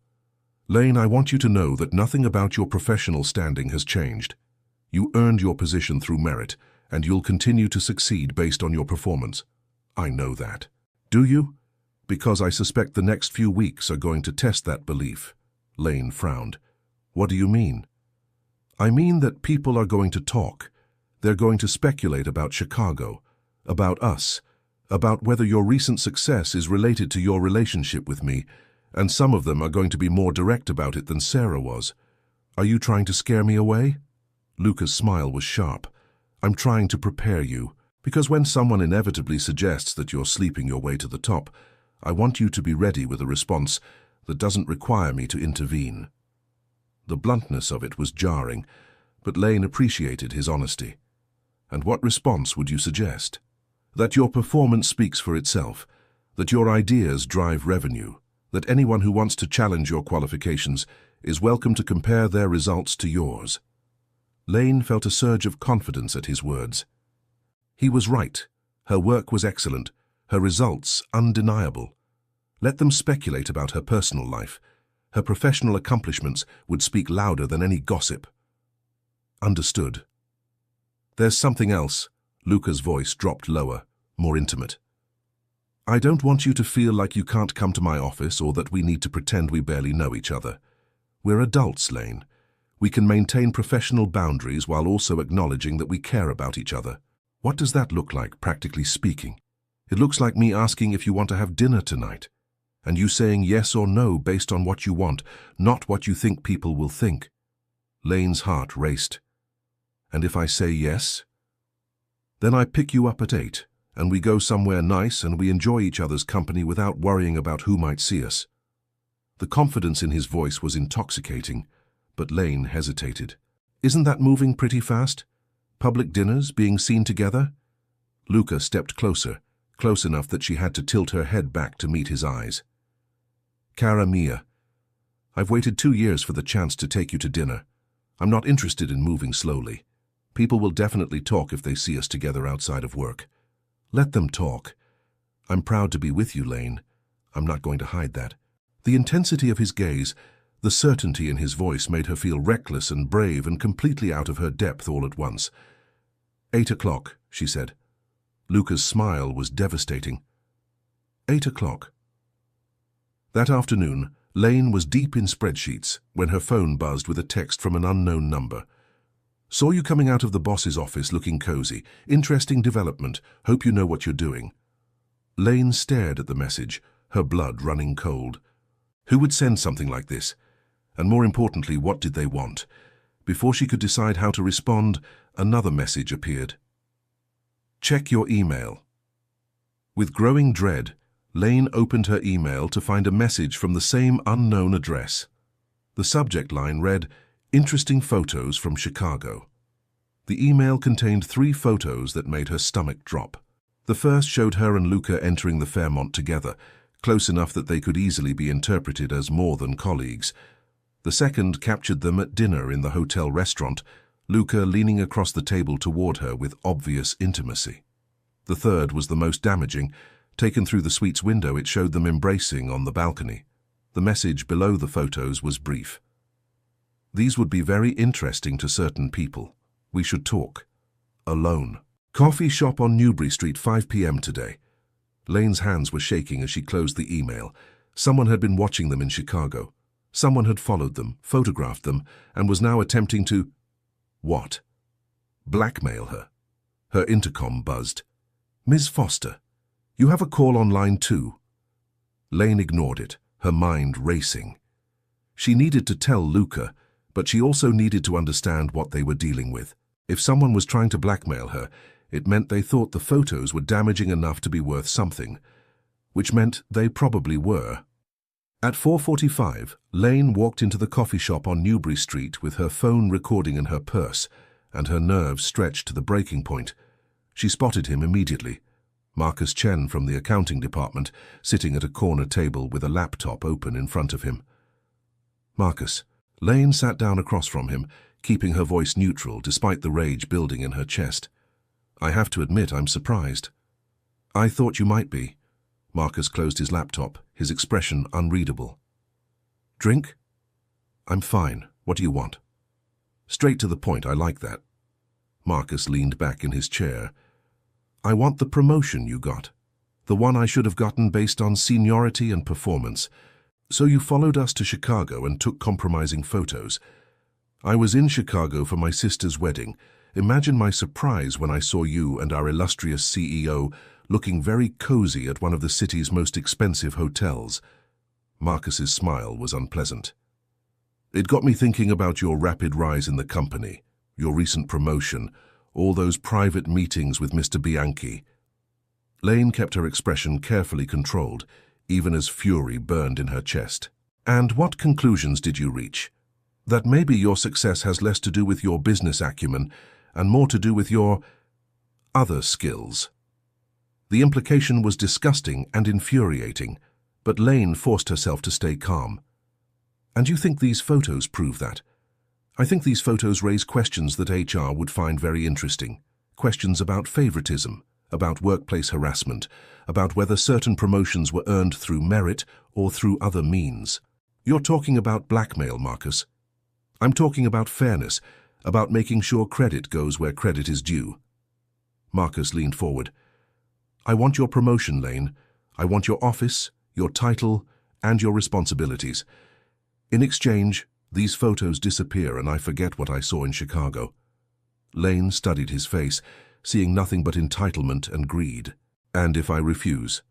"Lane, I want you to know that nothing about your professional standing has changed. You earned your position through merit, and you'll continue to succeed based on your performance. I know that." "Do you?" "Because I suspect the next few weeks are going to test that belief." Lane frowned. "What do you mean?" "I mean that people are going to talk. They're going to speculate about Chicago, about us, about whether your recent success is related to your relationship with me, and some of them are going to be more direct about it than Sarah was. Are you trying to scare me away?" Luca's smile was sharp. "I'm trying to prepare you, because when someone inevitably suggests that you're sleeping your way to the top, I want you to be ready with a response that doesn't require me to intervene." The bluntness of it was jarring, but Lane appreciated his honesty. "And what response would you suggest?" "That your performance speaks for itself, that your ideas drive revenue, that anyone who wants to challenge your qualifications is welcome to compare their results to yours." Lane felt a surge of confidence at his words. He was right. Her work was excellent, her results undeniable. Let them speculate about her personal life. Her professional accomplishments would speak louder than any gossip. "Understood." "There's something else." Luca's voice dropped lower, more intimate. "I don't want you to feel like you can't come to my office or that we need to pretend we barely know each other. We're adults, Lane. We can maintain professional boundaries while also acknowledging that we care about each other. What does that look like, practically speaking? It looks like me asking if you want to have dinner tonight, and you saying yes or no based on what you want, not what you think people will think." Lane's heart raced. "And if I say yes?" Then I pick you up at 8, and we go somewhere nice and we enjoy each other's company without worrying about who might see us." The confidence in his voice was intoxicating, but Lane hesitated. "Isn't that moving pretty fast? Public dinners, being seen together?" Luca stepped closer, close enough that she had to tilt her head back to meet his eyes. "Cara mia, I've waited 2 years for the chance to take you to dinner. I'm not interested in moving slowly. People will definitely talk if they see us together outside of work. Let them talk. I'm proud to be with you, Lane. I'm not going to hide that." The intensity of his gaze, the certainty in his voice made her feel reckless and brave and completely out of her depth all at once. 8 o'clock, she said. Luca's smile was devastating. 8 o'clock. That afternoon, Lane was deep in spreadsheets when her phone buzzed with a text from an unknown number. "Saw you coming out of the boss's office looking cozy. Interesting development. Hope you know what you're doing." Lane stared at the message, her blood running cold. Who would send something like this? And more importantly, what did they want? Before she could decide how to respond, another message appeared. "Check your email." With growing dread, Lane opened her email to find a message from the same unknown address. The subject line read, "Interesting photos from Chicago." The email contained 3 photos that made her stomach drop. The first showed her and Luca entering the Fairmont together, close enough that they could easily be interpreted as more than colleagues. The second captured them at dinner in the hotel restaurant, Luca leaning across the table toward her with obvious intimacy. The third was the most damaging. Taken through the suite's window, it showed them embracing on the balcony. The message below the photos was brief. "These would be very interesting to certain people. We should talk. Alone. Coffee shop on Newbury Street, 5 p.m. today." Lane's hands were shaking as she closed the email. Someone had been watching them in Chicago. Someone had followed them, photographed them, and was now attempting to... what? Blackmail her. Her intercom buzzed. "Ms. Foster, you have a call on line 2. Lane ignored it, her mind racing. She needed to tell Luca, but she also needed to understand what they were dealing with. If someone was trying to blackmail her, it meant they thought the photos were damaging enough to be worth something, which meant they probably were. At 4:45, Lane walked into the coffee shop on Newbury Street with her phone recording in her purse, and her nerves stretched to the breaking point. She spotted him immediately. Marcus Chen from the accounting department, sitting at a corner table with a laptop open in front of him. "Marcus." Lane sat down across from him, keeping her voice neutral despite the rage building in her chest. "I have to admit I'm surprised." "I thought you might be." Marcus closed his laptop, his expression unreadable. "Drink?" "I'm fine. What do you want?" "Straight to the point, I like that." Marcus leaned back in his chair. "I want the promotion you got. The one I should have gotten based on seniority and performance. So you followed us to Chicago and took compromising photos. I was in Chicago for my sister's wedding. Imagine my surprise when I saw you and our illustrious CEO looking very cozy at one of the city's most expensive hotels." Marcus's smile was unpleasant. "It got me thinking about your rapid rise in the company, your recent promotion, all those private meetings with Mr. Bianchi." Lane kept her expression carefully controlled, even as fury burned in her chest. "And what conclusions did you reach? That maybe your success has less to do with your business acumen and more to do with your other skills." The implication was disgusting and infuriating, but Lane forced herself to stay calm. "And you think these photos prove that?" "I think these photos raise questions that HR would find very interesting. Questions about favoritism, about workplace harassment, about whether certain promotions were earned through merit or through other means." "You're talking about blackmail, Marcus." "I'm talking about fairness, about making sure credit goes where credit is due." Marcus leaned forward. "I want your promotion, Lane. I want your office, your title, and your responsibilities. In exchange, these photos disappear and I forget what I saw in Chicago." Lane studied his face, seeing nothing but entitlement and greed. "And if I refuse?"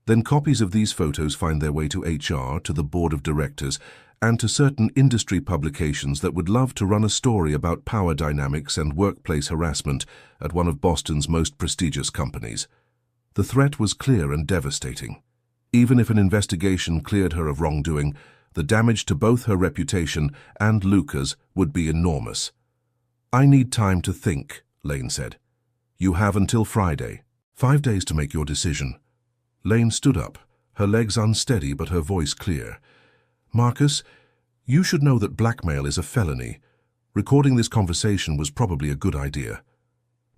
"Then copies of these photos find their way to HR, to the board of directors, and to certain industry publications that would love to run a story about power dynamics and workplace harassment at one of Boston's most prestigious companies. The threat was clear and devastating. Even if an investigation cleared her of wrongdoing, the damage to both her reputation and Luca's would be enormous. "I need time to think," Lane said. "You have until Friday. 5 days to make your decision." Lane stood up, her legs unsteady but her voice clear. "Marcus, you should know that blackmail is a felony. Recording this conversation was probably a good idea."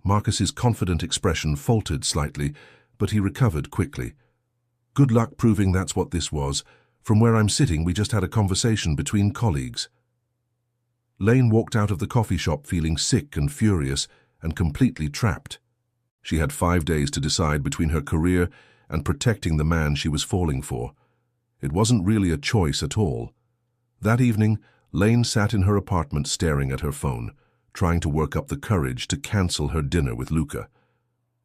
Marcus's confident expression faltered slightly, but he recovered quickly. "Good luck proving that's what this was. From where I'm sitting, we just had a conversation between colleagues." Lane walked out of the coffee shop feeling sick and furious and completely trapped. She had 5 days to decide between her career and protecting the man she was falling for. It wasn't really a choice at all. That evening, Lane sat in her apartment staring at her phone, trying to work up the courage to cancel her dinner with Luca.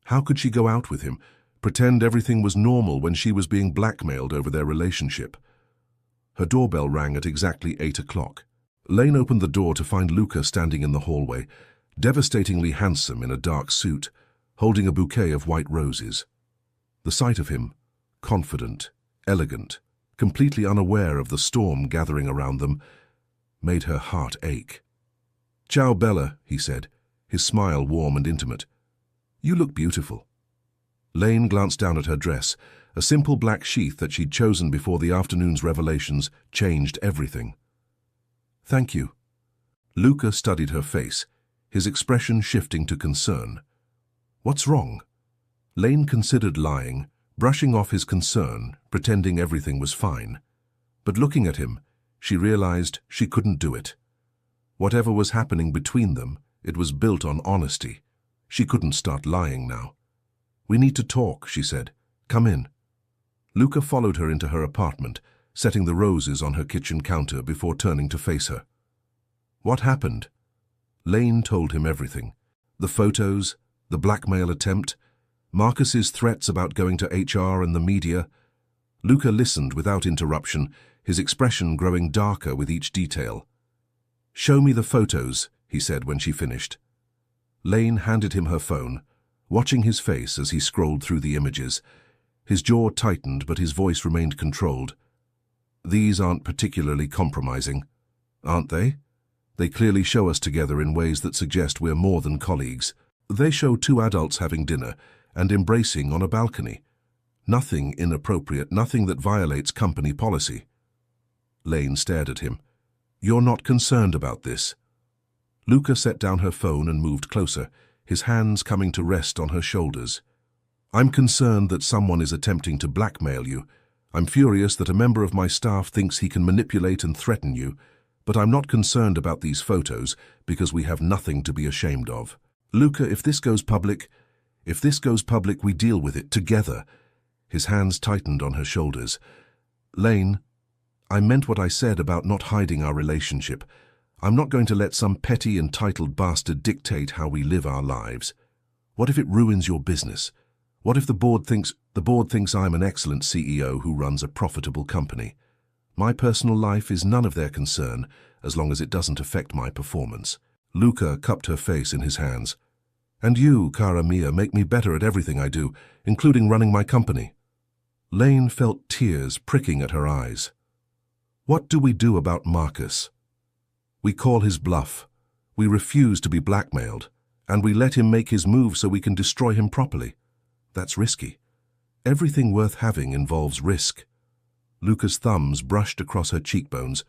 How could she go out with him, pretend everything was normal when she was being blackmailed over their relationship? Her doorbell rang at exactly 8 o'clock. Lane opened the door to find Luca standing in the hallway, devastatingly handsome in a dark suit, holding a bouquet of white roses. The sight of him, confident, elegant, completely unaware of the storm gathering around them, made her heart ache. "Ciao, Bella," he said, his smile warm and intimate. "You look beautiful." Lane glanced down at her dress. A simple black sheath that she'd chosen before the afternoon's revelations changed everything. "Thank you." Luca studied her face, his expression shifting to concern. "What's wrong?" Lane considered lying, brushing off his concern, pretending everything was fine. But looking at him, she realized she couldn't do it. Whatever was happening between them, it was built on honesty. She couldn't start lying now. "We need to talk," she said. "Come in." Luca followed her into her apartment, setting the roses on her kitchen counter before turning to face her. "What happened?" Lane told him everything. The photos, the blackmail attempt, Marcus's threats about going to HR and the media. Luca listened without interruption, his expression growing darker with each detail. "Show me the photos," he said when she finished. Lane handed him her phone, watching his face as he scrolled through the images. His jaw tightened, but his voice remained controlled. "These aren't particularly compromising, aren't they? They clearly show us together in ways that suggest we're more than colleagues. They show two adults having dinner and embracing on a balcony. Nothing inappropriate, nothing that violates company policy." Lane stared at him. "You're not concerned about this?" Luca set down her phone and moved closer, his hands coming to rest on her shoulders. "I'm concerned that someone is attempting to blackmail you. I'm furious that a member of my staff thinks he can manipulate and threaten you, but I'm not concerned about these photos because we have nothing to be ashamed of. Luca, if this goes public, we deal with it together." His hands tightened on her shoulders. "Lane, I meant what I said about not hiding our relationship. I'm not going to let some petty, entitled bastard dictate how we live our lives. What if it ruins your business? What if the board thinks I'm an excellent CEO who runs a profitable company? My personal life is none of their concern as long as it doesn't affect my performance." Luca cupped her face in his hands. "And you, cara mia, make me better at everything I do, including running my company." Lane felt tears pricking at her eyes. "What do we do about Marcus? We call his bluff. We refuse to be blackmailed, and we let him make his move so we can destroy him properly. That's risky. Everything worth having involves risk." Luca's thumbs brushed across her cheekbones.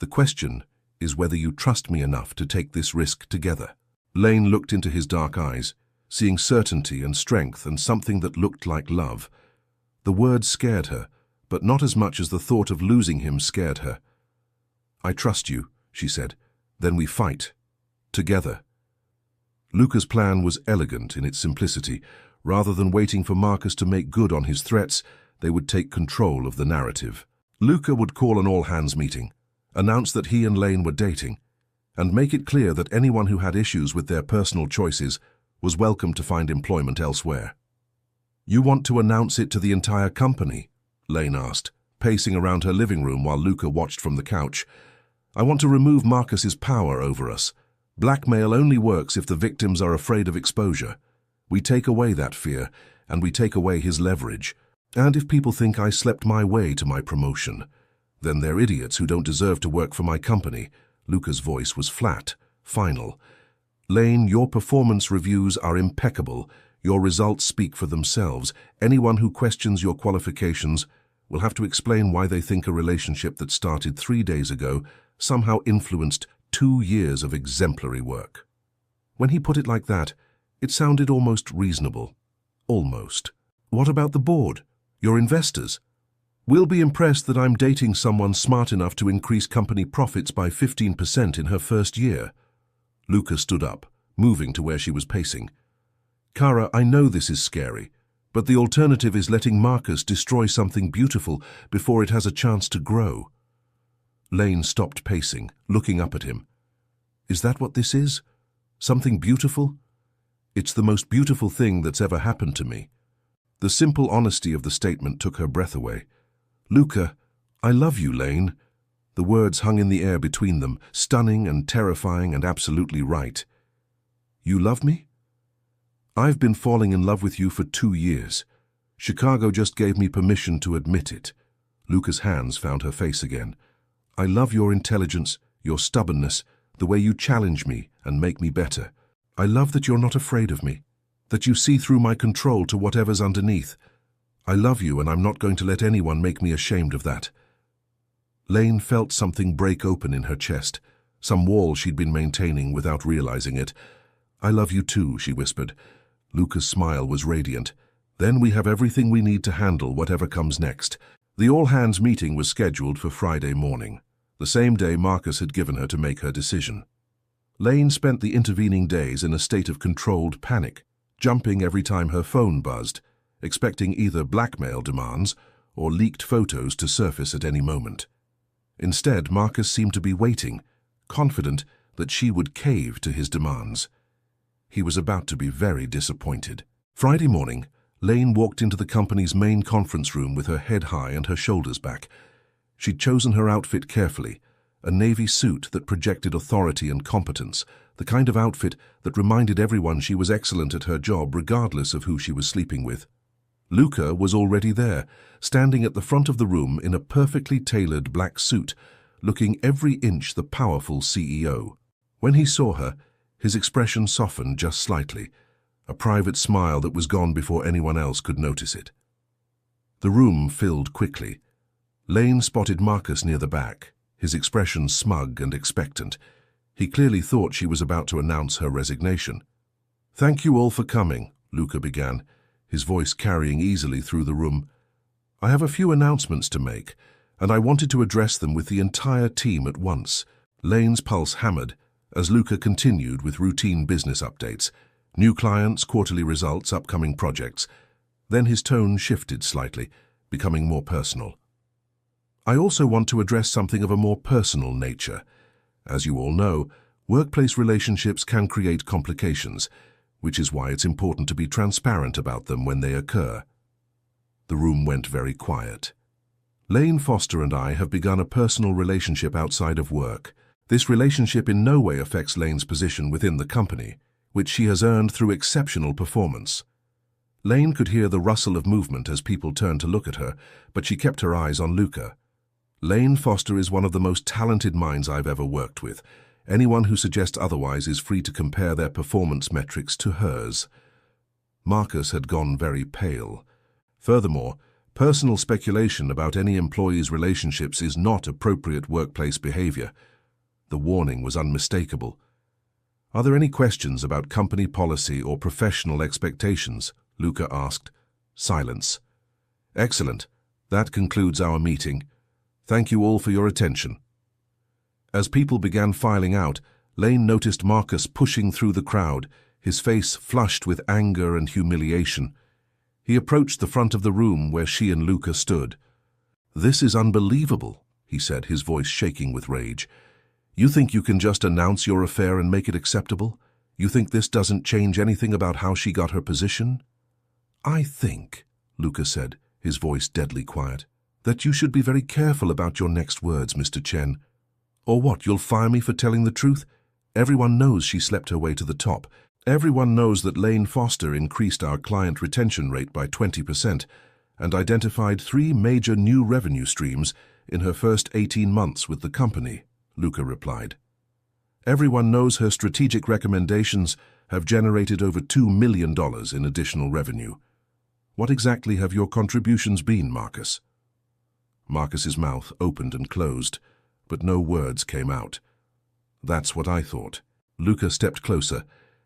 "The question is whether you trust me enough to take this risk together." Lane looked into his dark eyes, seeing certainty and strength and something that looked like love. The words scared her, but not as much as the thought of losing him scared her. "I trust you," she said. "Then we fight. Together." Luca's plan was elegant in its simplicity. Rather than waiting for Marcus to make good on his threats, they would take control of the narrative. Luca would call an all-hands meeting, announce that he and Lane were dating, and make it clear that anyone who had issues with their personal choices was welcome to find employment elsewhere. "You want to announce it to the entire company?" Lane asked, pacing around her living room while Luca watched from the couch. "I want to remove Marcus's power over us. Blackmail only works if the victims are afraid of exposure. We take away that fear, and we take away his leverage. And if people think I slept my way to my promotion, then they're idiots who don't deserve to work for my company." Luca's voice was flat, final. "Lane, your performance reviews are impeccable. Your results speak for themselves. Anyone who questions your qualifications will have to explain why they think a relationship that started 3 days ago somehow influenced 2 years of exemplary work." When he put it like that, it sounded almost reasonable. Almost. "What about the board? Your investors? We'll be impressed that I'm dating someone smart enough to increase company profits by 15% in her first year." Luca stood up, moving to where she was pacing. "Kara, I know this is scary, but the alternative is letting Marcus destroy something beautiful before it has a chance to grow." Lane stopped pacing, looking up at him. "Is that what this is? Something beautiful? It's the most beautiful thing that's ever happened to me." The simple honesty of the statement took her breath away. "Luca, I love you, Lane." The words hung in the air between them, stunning and terrifying and absolutely right. "You love me? I've been falling in love with you for 2 years. Chicago just gave me permission to admit it." Luca's hands found her face again. "I love your intelligence, your stubbornness, the way you challenge me and make me better. I love that you're not afraid of me, that you see through my control to whatever's underneath. I love you, and I'm not going to let anyone make me ashamed of that." Lane felt something break open in her chest, some wall she'd been maintaining without realizing it. "I love you too," she whispered. Luca's smile was radiant. "Then we have everything we need to handle whatever comes next." The all-hands meeting was scheduled for Friday morning, the same day Marcus had given her to make her decision. Lane spent the intervening days in a state of controlled panic, jumping every time her phone buzzed, expecting either blackmail demands or leaked photos to surface at any moment. Instead, Marcus seemed to be waiting, confident that she would cave to his demands. He was about to be very disappointed. Friday morning, Lane walked into the company's main conference room with her head high and her shoulders back. She'd chosen her outfit carefully, a navy suit that projected authority and competence, the kind of outfit that reminded everyone she was excellent at her job regardless of who she was sleeping with. Luca was already there, standing at the front of the room in a perfectly tailored black suit, looking every inch the powerful CEO. When he saw her, his expression softened just slightly, a private smile that was gone before anyone else could notice it. The room filled quickly. Lane spotted Marcus near the back, his expression smug and expectant. He clearly thought she was about to announce her resignation. "Thank you all for coming," Luca began, his voice carrying easily through the room. "I have a few announcements to make, and I wanted to address them with the entire team at once." Lane's pulse hammered as Luca continued with routine business updates, new clients, quarterly results, upcoming projects. Then his tone shifted slightly, becoming more personal. "I also want to address something of a more personal nature. As you all know, workplace relationships can create complications, which is why it's important to be transparent about them when they occur." The room went very quiet. "Lane Foster and I have begun a personal relationship outside of work. This relationship in no way affects Lane's position within the company, which she has earned through exceptional performance." Lane could hear the rustle of movement as people turned to look at her, but she kept her eyes on Luca. "Lane Foster is one of the most talented minds I've ever worked with. Anyone who suggests otherwise is free to compare their performance metrics to hers." Marcus had gone very pale. Furthermore, personal speculation about any employee's relationships is not appropriate workplace behavior. The warning was unmistakable. "Are there any questions about company policy or professional expectations?" Luca asked. Silence. "Excellent. That concludes our meeting. Thank you all for your attention." As people began filing out, Lane noticed Marcus pushing through the crowd, his face flushed with anger and humiliation. He approached the front of the room where she and Luca stood. "This is unbelievable," he said, his voice shaking with rage. "You think you can just announce your affair and make it acceptable? You think this doesn't change anything about how she got her position?" "I think," Luca said, his voice deadly quiet, That you should be very careful about your next words, Mr. Chen. Or what, you'll fire me for telling the truth? Everyone knows she slept her way to the top. Everyone knows that Lane Foster increased our client retention rate by 20% and identified 3 major new revenue streams in her first 18 months with the company, Luca replied. Everyone knows her strategic recommendations have generated over $2 million in additional revenue. What exactly have your contributions been, Marcus? Marcus's mouth opened and closed, but no words came out. That's what I thought. Luca stepped closer,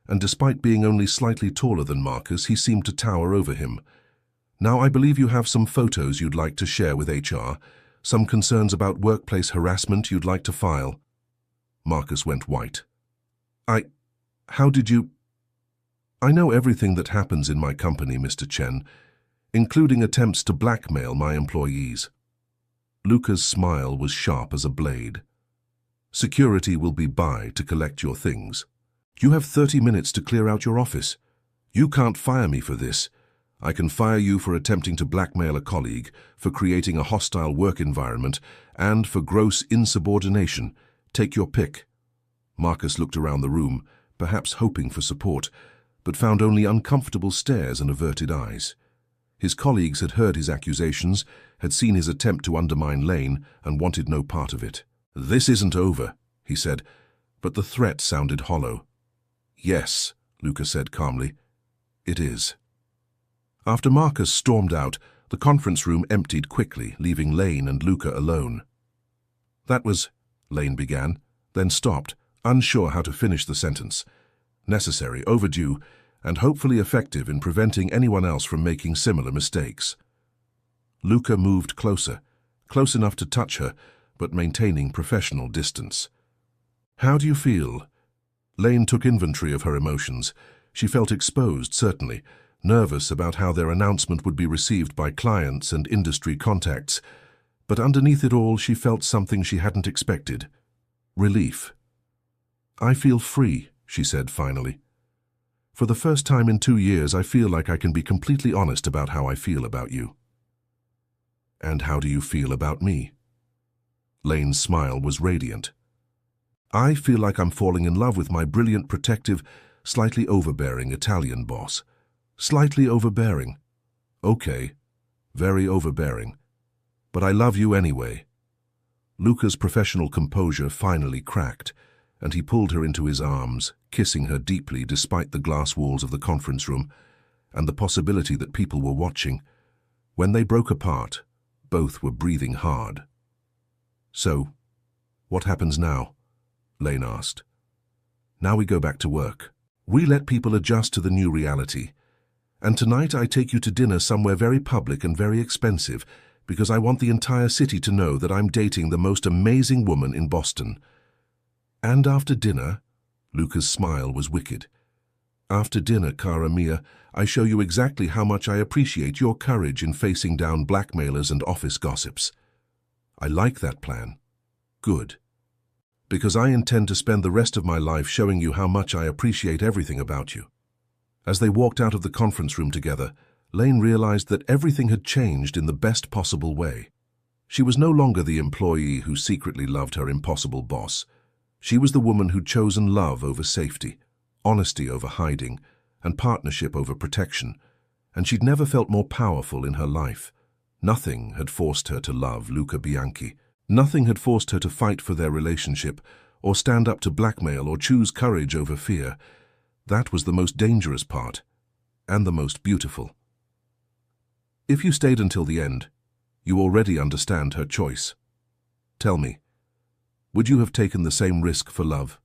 and despite being only slightly taller than Marcus, he seemed to tower over him. Now I believe you have some photos you'd like to share with HR, some concerns about workplace harassment you'd like to file. Marcus went white. How did you... I know everything that happens in my company, Mr. Chen, including attempts to blackmail my employees. Luca's smile was sharp as a blade. Security will be by to collect your things. You have 30 minutes to clear out your office. You can't fire me for this. I can fire you for attempting to blackmail a colleague, for creating a hostile work environment, and for gross insubordination. Take your pick. Marcus looked around the room, perhaps hoping for support, but found only uncomfortable stares and averted eyes. His colleagues had heard his accusations, had seen his attempt to undermine Lane, and wanted no part of it. This isn't over, he said, but the threat sounded hollow. Yes, Luca said calmly. It is. After Marcus stormed out, the conference room emptied quickly, leaving Lane and Luca alone. That was, Lane began, then stopped, unsure how to finish the sentence. Necessary, overdue, and hopefully effective in preventing anyone else from making similar mistakes. Luca moved closer, close enough to touch her, but maintaining professional distance. How do you feel? Lane took inventory of her emotions. She felt exposed, certainly, nervous about how their announcement would be received by clients and industry contacts, but underneath it all she felt something she hadn't expected. Relief. I feel free, she said finally. For the first time in 2 years, I feel like I can be completely honest about how I feel about you. And how do you feel about me? Lane's smile was radiant. I feel like I'm falling in love with my brilliant, protective, slightly overbearing Italian boss. Slightly overbearing. Okay, very overbearing. But I love you anyway. Luca's professional composure finally cracked, and he pulled her into his arms, kissing her deeply despite the glass walls of the conference room and the possibility that people were watching. When they broke apart, both were breathing hard. So, what happens now? Lane asked. Now we go back to work. We let people adjust to the new reality. And tonight I take you to dinner somewhere very public and very expensive because I want the entire city to know that I'm dating the most amazing woman in Boston. And after dinner, Luca's smile was wicked. After dinner, cara mia, I show you exactly how much I appreciate your courage in facing down blackmailers and office gossips. I like that plan. Good. Because I intend to spend the rest of my life showing you how much I appreciate everything about you. As they walked out of the conference room together, Lane realized that everything had changed in the best possible way. She was no longer the employee who secretly loved her impossible boss. She was the woman who'd chosen love over safety, honesty over hiding, and partnership over protection, and she'd never felt more powerful in her life. Nothing had forced her to love Luca Bianchi. Nothing had forced her to fight for their relationship, or stand up to blackmail, or choose courage over fear. That was the most dangerous part, and the most beautiful. If you stayed until the end, you already understand her choice. Tell me, would you have taken the same risk for love?